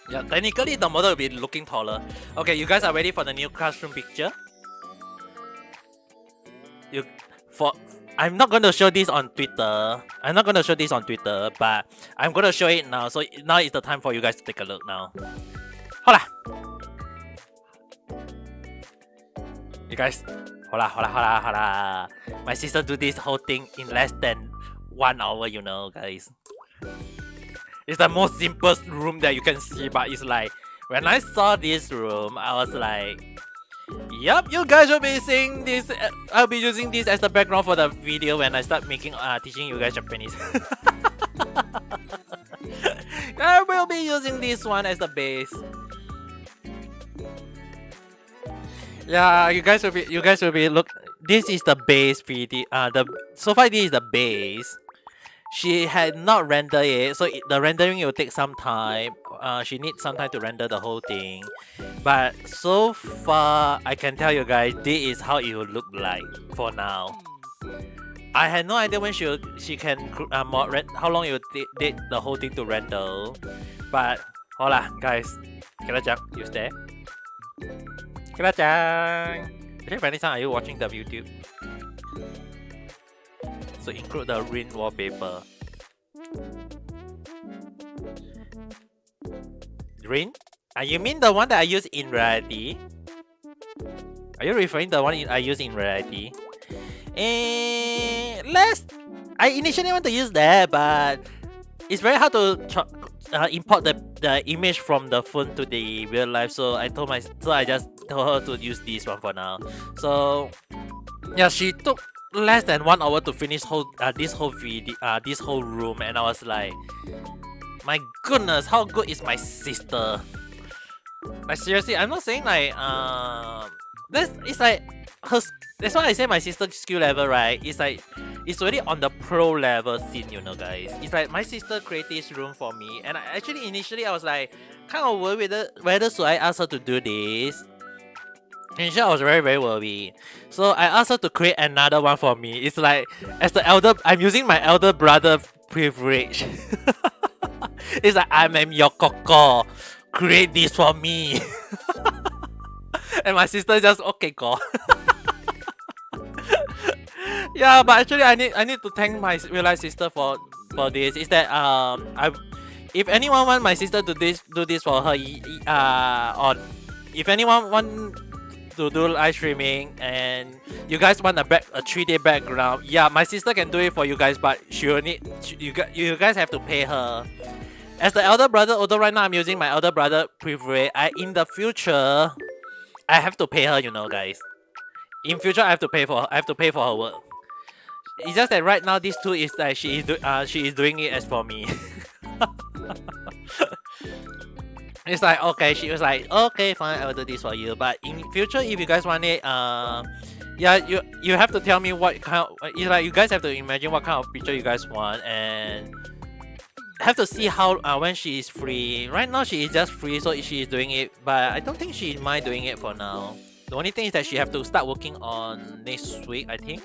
Yeah, technically the model will be looking taller. Okay, you guys are ready for the new classroom picture? I'm not going to show this on Twitter. But I'm going to show it now. So now is the time for you guys to take a look now. Hola! You guys, hola. My sister do this whole thing in less than 1 hour, you know, guys. It's the most simplest room that you can see, but it's like, when I saw this room, I was like, yup, you guys will be seeing this. I'll be using this as the background for the video when I start making teaching you guys Japanese. I will be using this one as the base. Yeah, you guys will be look. This is the base video. So far this is the base. She had not rendered it, so the rendering will take some time. She needs some time to render the whole thing. But so far, I can tell you guys, this is how it will look like for now. I had no idea when she can how long it will take the whole thing to render. But hola guys, Kira-chan, you stay. Kira-chan. Actually, Vanessa, are you watching the YouTube? So include the Rin wallpaper. Rin? You mean the one that I use in reality? Are you referring to the one I use in reality? I initially want to use that, but it's very hard to import the image from the phone to the real life. So I just told her to use this one for now. So yeah, she took less than 1 hour to finish this whole video, this whole room, and I was like, my goodness, how good is my sister? Like seriously, I'm not saying like That's it's like her. That's why I say my sister's skill level, right? It's like it's already on the pro level scene, you know, guys. It's like my sister created this room for me, and actually initially I was like kind of worried whether should I ask her to do this. Initially, I was very worried. So I asked her to create another one for me. It's like as the elder, I'm using my elder brother privilege. It's like I'm your coco. Create this for me. And my sister just okay go. Yeah, but actually I need to thank my real life sister for this. Is that I if anyone want my sister to do this for her or if anyone want to do live streaming and you guys want a 3D background, yeah, my sister can do it for you guys, but you guys have to pay her. As the elder brother, although right now I'm using my elder brother privilege, in the future I have to pay her, you know, guys. In future I have to pay for her work. It's just that right now this tool is that she is doing it as for me. It's like okay, she was like okay fine, I will do this for you. But in future if you guys want it, yeah, you have to tell me what kind of, it's like you guys have to imagine what kind of picture you guys want and have to see how when she is free. Right now she is just free, so she is doing it, but I don't think she mind doing it for now. The only thing is that she have to start working on next week, I think.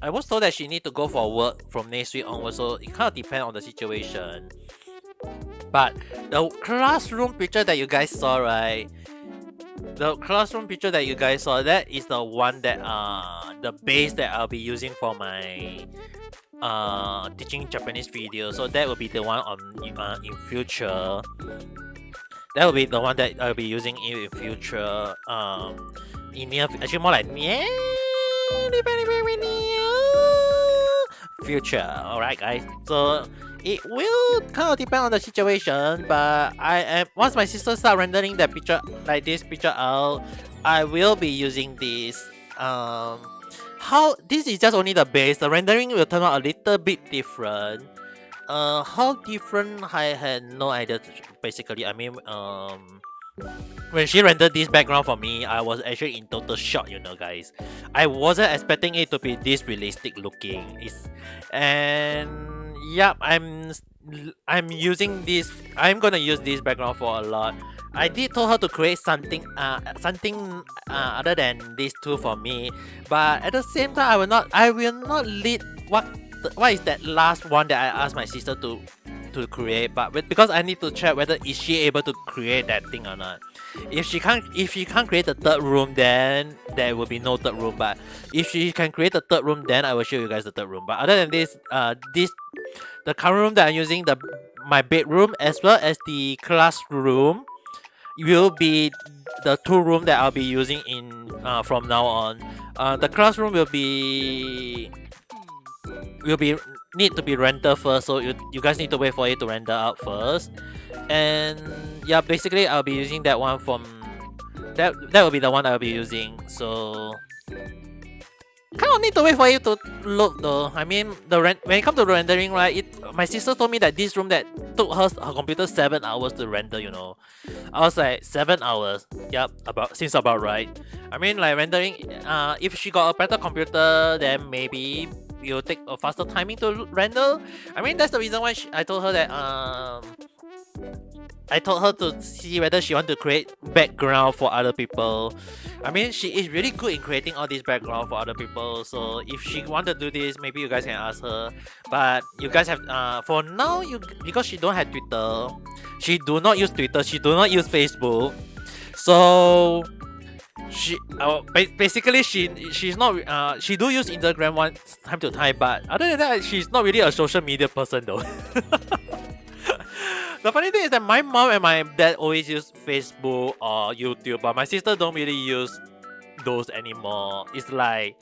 I was told that she need to go for work from next week onwards, so it kind of depends on the situation. But the classroom picture that you guys saw, right? The classroom picture that you guys saw, that is the one that the base that I'll be using for my teaching Japanese video. So that will be the one on in future. That will be the one that I'll be using in future. In near, actually more like near future. Alright, guys. So it will kind of depend on the situation, but once my sister start rendering that picture, like this picture out, I will be using this. How this is just only the base. The rendering will turn out a little bit different. How different I had no idea. Basically, I mean, when she rendered this background for me, I was actually in total shock, you know, guys. I wasn't expecting it to be this realistic looking. And yeah, I'm using this. I'm gonna use this background for a lot. I did told her to create something other than these two for me, but at the same time, I will not lead what is that last one that I asked my sister to create, but because I need to check whether is she able to create that thing or not. If she can't create the third room, then there will be no third room. But if she can create the third room, then I will show you guys the third room. But other than this, the current room that I'm using, my bedroom as well as the classroom, will be the two rooms that I'll be using in from now on. The classroom will be need to be rendered first, so you guys need to wait for it to render out first. And yeah, basically I'll be using that one from that will be the one I'll be using. So kind of need to wait for it to load though. I mean, when it comes to rendering, right? My sister told me that this room that took her computer 7 hours to render. You know, I was like 7 hours. Yep, seems about right. I mean, like rendering. If she got a better computer, then maybe it'll take a faster timing to render. I mean, that's the reason why I told her that I told her to see whether she want to create background for other people. I mean, she is really good in creating all these background for other people. So if she want to do this, maybe you guys can ask her. But you guys have for now, because she don't have Twitter, she do not use Twitter, she do not use Facebook. So she basically she's not she do use Instagram one time to time, but other than that, she's not really a social media person though. The funny thing is that my mom and my dad always use Facebook or YouTube, but my sister don't really use those anymore. It's like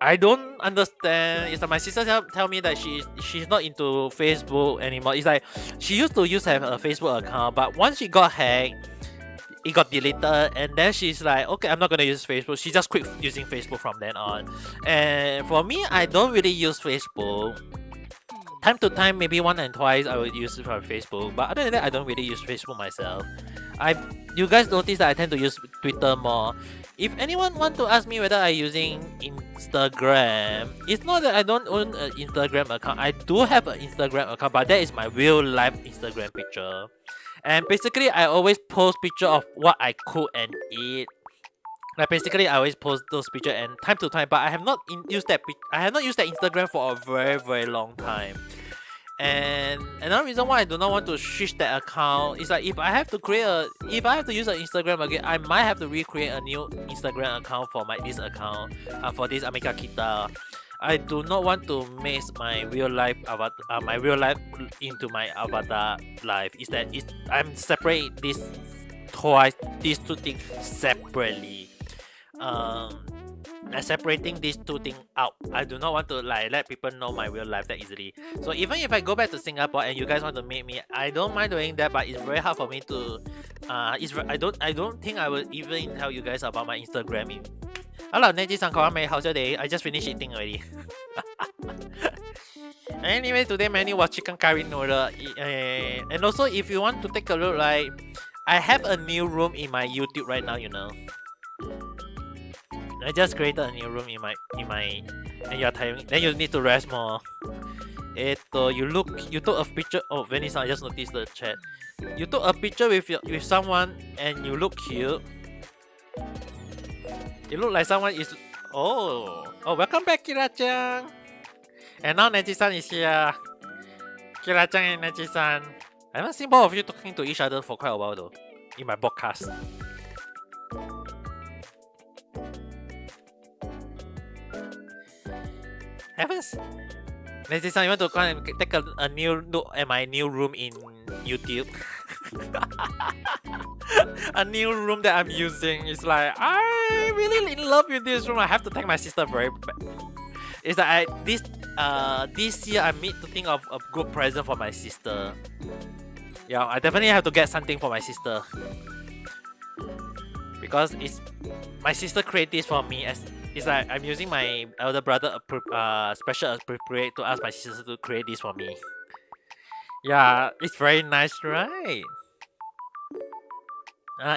I don't understand. It's like my sister tell me that she's not into Facebook anymore. It's like she used to have a Facebook account, but once she got hacked, it got deleted, and then she's like, okay, I'm not gonna use Facebook. She just quit using Facebook from then on. And for me, I don't really use Facebook. Time to time, maybe once and twice I would use it for Facebook, but other than that, I don't really use Facebook myself. You guys notice that I tend to use Twitter more. If anyone want to ask me whether I using Instagram, it's not that I don't own an Instagram account. I do have an Instagram account, but that is my real life Instagram picture. And basically, I always post picture of what I cook and eat. Like basically, I always post those pictures and time to time, but I have not used that. I have not used that Instagram for a very long time. And another reason why I do not want to switch that account is like if I have to use an Instagram again, I might have to recreate a new Instagram account for this account, for this Amika Kita. I do not want to mix my real life into my avatar life. I'm separate these two things separately. Separating these two things out. I do not want to let people know my real life that easily. So even if I go back to Singapore and you guys want to meet me, I don't mind doing that, but it's very hard for me to I don't think I will even tell you guys about my Instagram. Hello, Neji-san, I just finished eating already. Anyway, today menu was chicken curry noodle. And also if you want to take a look, I have a new room in my YouTube right now, you know. I just created a new room in my and you're tiring. Then you need to rest more. You took a picture. Oh, Vanessa, I just noticed the chat. You took a picture with someone and you look cute. You look like someone is. Oh, welcome back, Kira-chan. And now Neji-san is here. Kira-chan and Neji-san. I haven't seen both of you talking to each other for quite a while though. In my podcast. Heavens! Neji-san, you want to come and take a new look at my new room in YouTube? A new room that I'm using. It's like, I'm really in love with this room. I have to thank my sister very bad. It's like this year I need to think of a good present for my sister. Yeah, I definitely have to get something for my sister. Because my sister created this for me as it's like I'm using my elder brother special appropriate to ask my sister to create this for me. Yeah, it's very nice, right?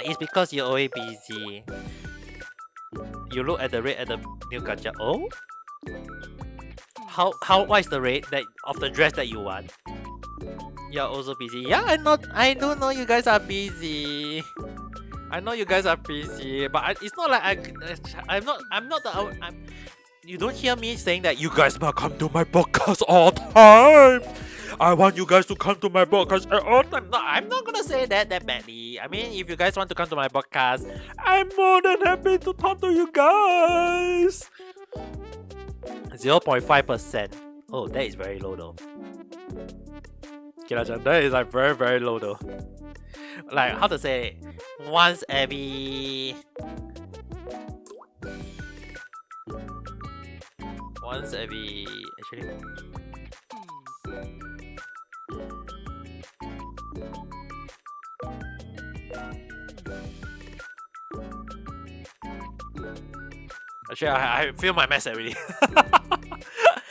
It's because you're always busy. You look at the rate at the new gacha. Oh? What is the rate of the dress that you want? You're also busy. Yeah, I do know you guys are busy. I know you guys are busy, but it's not like you don't hear me saying that you guys must come to my podcast all the time. I want you guys to come to my podcast all the time. No, I'm not gonna say that badly. I mean, if you guys want to come to my podcast, I'm more than happy to talk to you guys. 0.5%. Oh, that is very low though. Kira-chan, that is like very low though. Like how to say, once every actually. Actually, I feel my maths already.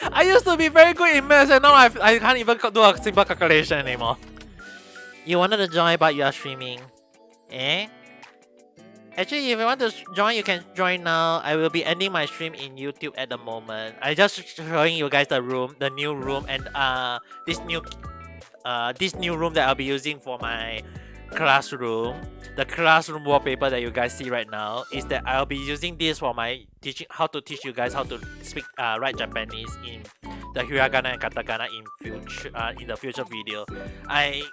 I used to be very good in maths and now I can't even do a simple calculation anymore. You wanted to join but you are streaming. Eh? Actually, if you want to join, you can join now. I will be ending my stream in YouTube at the moment. I just showing you guys the new room, and this new room that I'll be using for my classroom. The classroom wallpaper that you guys see right now is that I'll be using this for my teaching, how to teach you guys how to speak write Japanese in the hiragana and katakana in the future video. I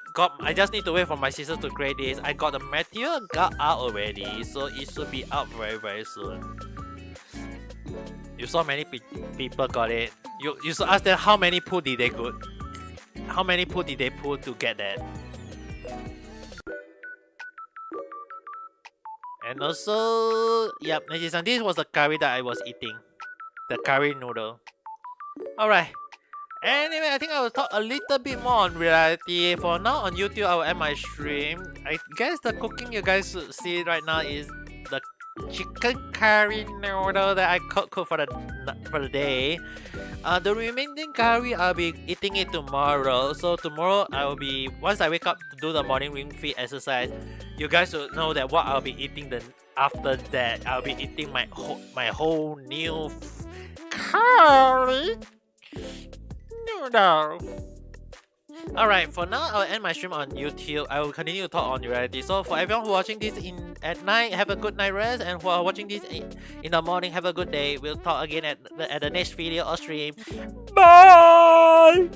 just need to wait for my sister to create this. I got the material out already, so it should be out very soon. You saw many people got it. You should ask them how many put did they put. How many put did they put to get that? And also, yep, Neji-san, this was the curry that I was eating. The curry noodle. Alright. Anyway, I think I will talk a little bit more on reality. For now, on YouTube, I will end my stream. I guess the cooking you guys should see right now is the chicken curry noodle that I cooked for the for the day. The remaining curry I'll be eating it tomorrow. So tomorrow I will be once I wake up to do the morning ring fit exercise. You guys will know that what I'll be eating. Then after that I'll be eating my whole new curry noodle. Alright, for now I'll end my stream on YouTube. I will continue to talk on reality. So for everyone who watching this at night, have a good night rest, and who are watching this in the morning, have a good day. We'll talk again at the next video or stream. Bye!